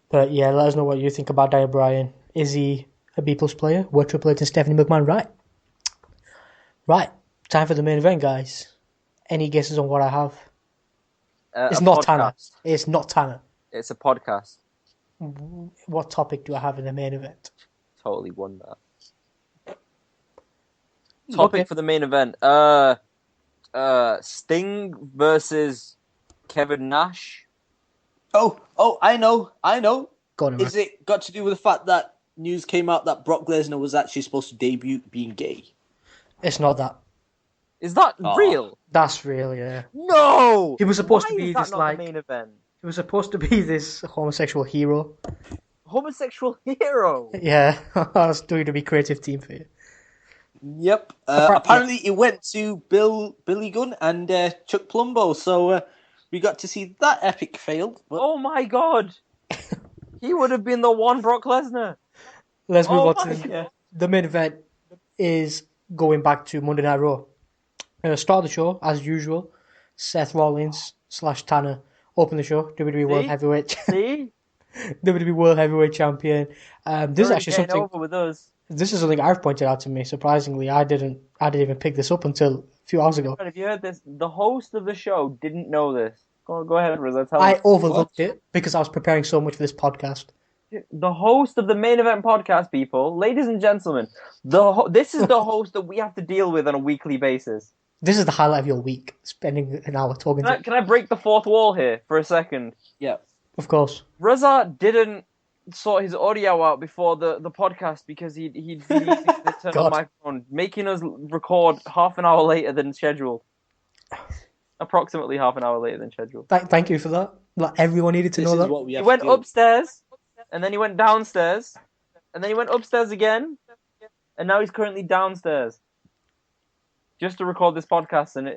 But yeah, let us know what you think about Daniel Bryan. Is he a B+ player? Were Triple H and Stephanie McMahon right? Right, time for the main event, guys. Any guesses on what I have? It's not Tanner. It's not Tanner. It's a podcast. What topic do I have in the main event? Totally won that. Topic for the main event. Sting versus Kevin Nash. Oh, I know. Go on, Is it got to do with the fact that news came out that Brock Lesnar was actually supposed to debut being gay? It's not that. Is that real? That's real, yeah. No! He was supposed Why to be is that this, not like... the main event? He was supposed to be this homosexual hero. Homosexual hero? Yeah, that's WWE creative team for you. Yep. Apparently it went to Billy Gunn and Chuck Plumbo, so we got to see that epic fail. But... Oh my god! He would have been the one Brock Lesnar. Let's move on to the main event. Is going back to Monday Night Raw. Start the show as usual. Seth Rollins / Tanner open the show. WWE World Heavyweight. See? WWE World Heavyweight Champion. This is actually something. Over with us. This is something I've pointed out to me. Surprisingly, I didn't even pick this up until a few hours ago. Have you heard this? The host of the show didn't know this. Go ahead, Riz. I overlooked it because I was preparing so much for this podcast. The host of the main event podcast, people, ladies and gentlemen, this is the host that we have to deal with on a weekly basis. This is the highlight of your week, spending an hour talking Can I break the fourth wall here for a second? Yeah. Of course. Reza didn't sort his audio out before the podcast because he needed to turn on the microphone, making us record half an hour later than scheduled. Approximately half an hour later than scheduled. Thank you for that. Like, everyone needed to know that. He went upstairs, and then he went downstairs, and then he went upstairs again, and now he's currently downstairs. Just to record this podcast, and he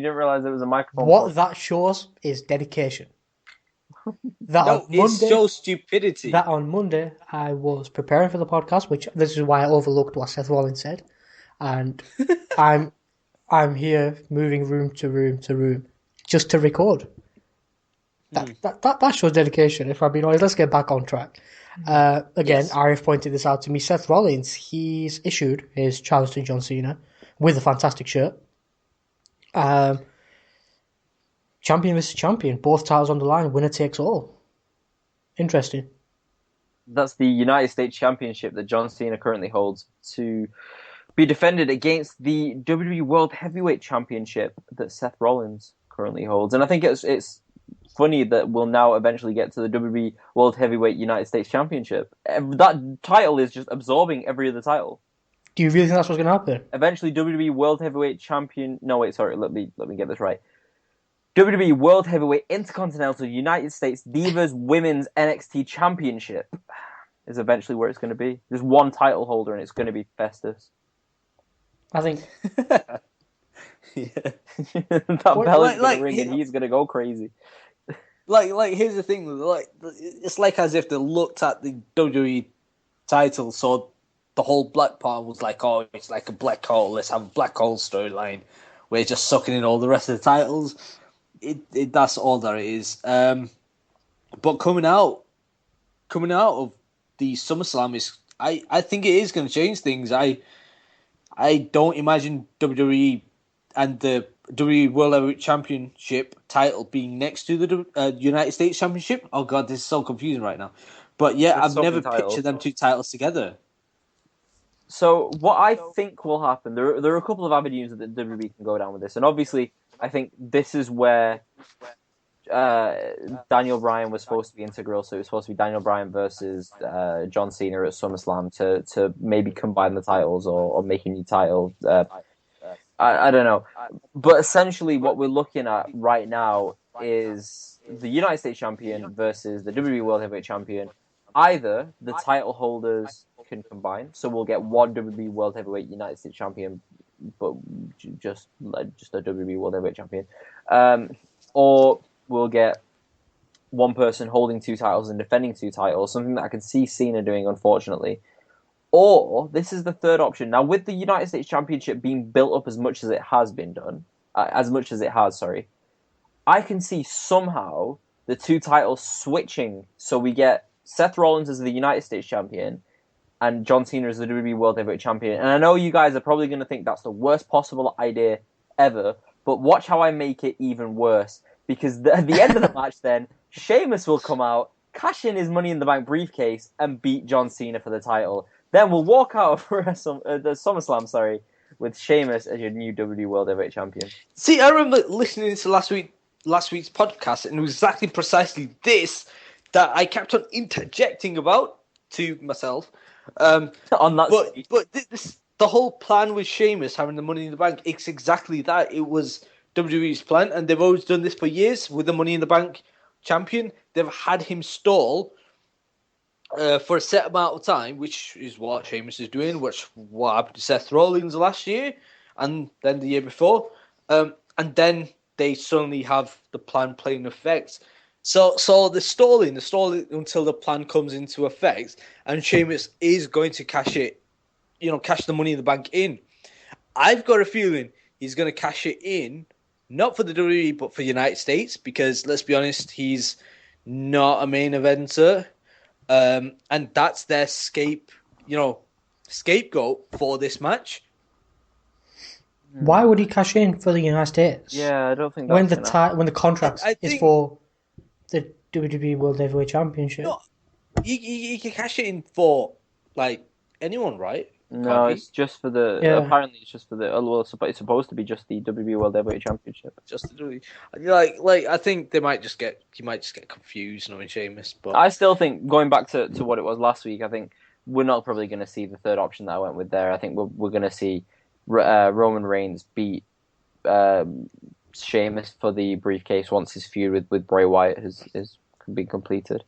didn't realize there was a microphone. What that shows is dedication. It shows stupidity. That on Monday, I was preparing for the podcast, which this is why I overlooked what Seth Rollins said, and I'm here moving room to room to room just to record. That shows dedication, if I'm being honest. Let's get back on track. Again, yes. Arif pointed this out to me. Seth Rollins, he's issued his challenge to John Cena with a fantastic shirt. Champion versus champion, both titles on the line, winner takes all. Interesting. That's the United States Championship that John Cena currently holds to be defended against the WWE World Heavyweight Championship that Seth Rollins currently holds. And I think it's funny that we'll now eventually get to the WWE World Heavyweight United States Championship. That title is just absorbing every other title. Do you really think that's what's going to happen? Eventually, WWE World Heavyweight Champion... No, wait, sorry, let me get this right. WWE World Heavyweight Intercontinental United States Divas Women's NXT Championship is eventually where it's going to be. There's one title holder, and it's going to be Festus. I think... that bell is going to ring, and he's going to go crazy. Like, here's the thing. Like, it's like as if they looked at the WWE title, so the whole black part was like, oh, it's like a black hole. Let's have a black hole storyline. We're just sucking in all the rest of the titles. That's all that it is. But coming out of the SummerSlam is, I think it is going to change things. I don't imagine WWE and the WWE World Heavyweight Championship title being next to the United States Championship. Oh God, this is so confusing right now. But yeah, I've never pictured them two titles together. So what I think will happen, there are a couple of avenues that the WWE can go down with this, and obviously I think this is where Daniel Bryan was supposed to be integral. So it was supposed to be Daniel Bryan versus John Cena at SummerSlam to maybe combine the titles or make a new title. I don't know. But essentially what we're looking at right now is the United States Champion versus the WWE World Heavyweight Champion. Either the title holders can combine, so we'll get one WWE World Heavyweight United States Champion, but just a WWE World Heavyweight Champion, or we'll get one person holding two titles and defending two titles, something that I can see Cena doing, unfortunately. Or, this is the third option. Now, with the United States Championship being built up as much as it has, I can see somehow the two titles switching, so we get Seth Rollins as the United States Champion and John Cena as the WWE World Heavyweight Champion. And I know you guys are probably going to think that's the worst possible idea ever, but watch how I make it even worse. Because at the end of the match then, Sheamus will come out, cash in his Money in the Bank briefcase, and beat John Cena for the title. Then we'll walk out of the SummerSlam, with Sheamus as your new WWE World Heavyweight Champion. See, I remember listening to last week's podcast, and it was exactly precisely this that I kept on interjecting about to myself. On that but the whole plan with Sheamus having the Money in the Bank, it's exactly that. It was WWE's plan, and they've always done this for years with the Money in the Bank champion. They've had him stall for a set amount of time, which is what Sheamus is doing, what happened to Seth Rollins last year, and then the year before. And then they suddenly have the plan playing effect. So they're stalling until the plan comes into effect, and Sheamus is going to cash the Money in the Bank in. I've got a feeling he's going to cash it in, not for the WWE, but for the United States, because let's be honest, he's not a main eventer, and that's their scapegoat for this match. Why would he cash in for the United States? Yeah, I don't think that's when the contract is for the WWE World Heavyweight Championship. No, you can cash it in for anyone, right? No, it's just for the. Yeah. Apparently, it's just for the. Well, it's supposed to be just the WWE World Heavyweight Championship. Just the like. I think he might just get confused, knowing Sheamus. But I still think, going back to what it was last week, I think we're not probably going to see the third option that I went with there. I think we're going to see Roman Reigns beat Sheamus for the briefcase once his feud with Bray Wyatt has been completed.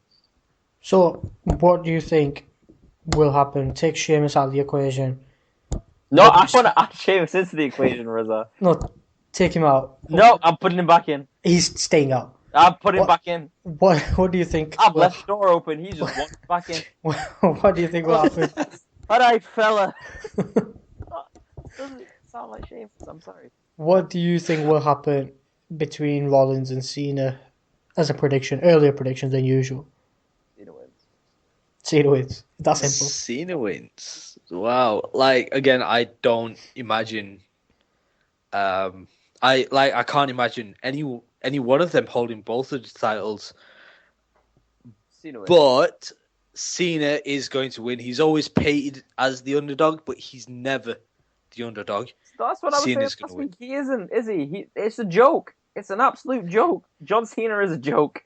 So, what do you think will happen? Take Sheamus out of the equation. No, I want to add Sheamus into the equation, Reza. No, take him out. No, I'm putting him back in. He's staying out. I'm putting him back in. What do you think? I've left the door open. He just walked back in. What do you think will happen? Alright, fella. Doesn't sound like Sheamus. I'm sorry. What do you think will happen between Rollins and Cena as a prediction? Earlier prediction than usual. Cena wins. That's simple. Cena wins. Wow. Like, again, I don't imagine. I can't imagine any one of them holding both of the titles. Cena wins. But Cena is going to win. He's always painted as the underdog, but he's never the underdog. That's what I was saying last week. He isn't, is he? It's a joke. It's an absolute joke. John Cena is a joke.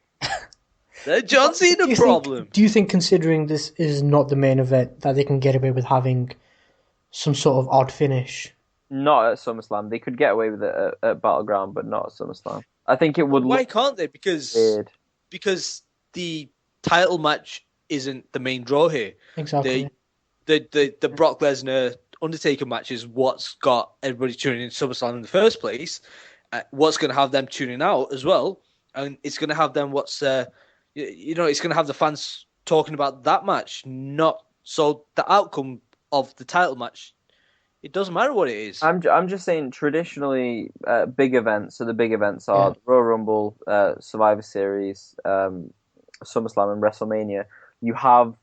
The John Cena problem. Do you think, considering this is not the main event, that they can get away with having some sort of odd finish? Not at SummerSlam. They could get away with it at Battleground, but not at SummerSlam. I think it would. Why can't they? Because the title match isn't the main draw here. Exactly. The Brock Lesnar Undertaker match is what's got everybody tuning in SummerSlam in the first place. What's going to have them tuning out as well, and it's going to have them it's going to have the fans talking about that match, not so the outcome of the title match. It doesn't matter what it is. I'm just saying, traditionally, big events. So the big events are the Royal Rumble, Survivor Series, SummerSlam, and WrestleMania. You have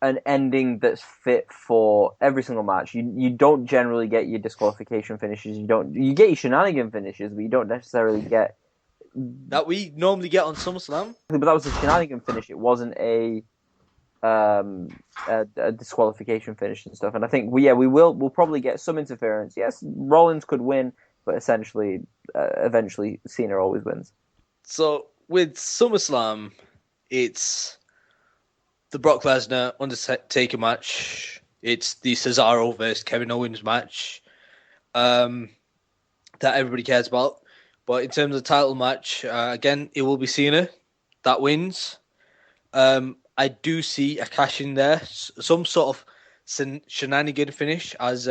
an ending that's fit for every single match. You don't generally get your disqualification finishes. You get your shenanigan finishes, but you don't necessarily get that we normally get on SummerSlam. But that was a shenanigan finish. It wasn't a disqualification finish and stuff. And I think we'll probably get some interference. Yes, Rollins could win, but essentially, eventually, Cena always wins. So with SummerSlam, it's the Brock Lesnar Undertaker match. It's the Cesaro versus Kevin Owens match that everybody cares about. But in terms of the title match, again, it will be Cena that wins. I do see a cash in there, some sort of shenanigan finish, as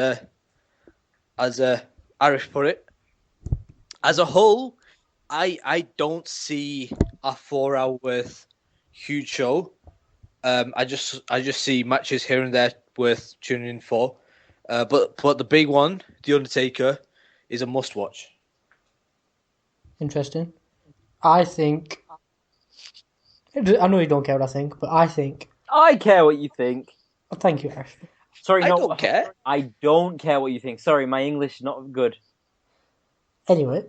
Arif put it. As a whole, I don't see a 4-hour worth huge show. I just see matches here and there worth tuning in for. But the big one, The Undertaker, is a must watch. Interesting. I think. I know you don't care what I think, but I think. I care what you think. Oh, thank you, Ash. Sorry, I don't care. I don't care what you think. Sorry, my English is not good. Anyway,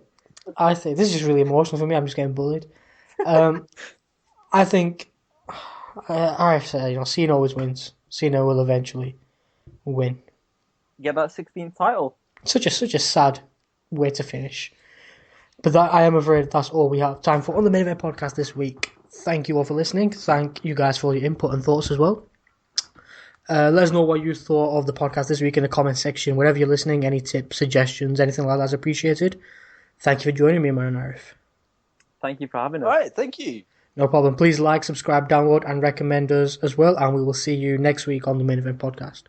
I think this is really emotional for me. I'm just getting bullied. I think. I say, Cena always wins. Cena will eventually win. Get that 16th title. Such a sad way to finish. But I am afraid that's all we have time for on the Main Event Podcast this week. Thank you all for listening. Thank you guys for your input and thoughts as well. Let us know what you thought of the podcast this week in the comment section. Wherever you're listening, any tips, suggestions, anything like that is appreciated. Thank you for joining me, man and Arif. Thank you for having us. All right, thank you. No problem. Please like, subscribe, download, and recommend us as well. And we will see you next week on the Main Event Podcast.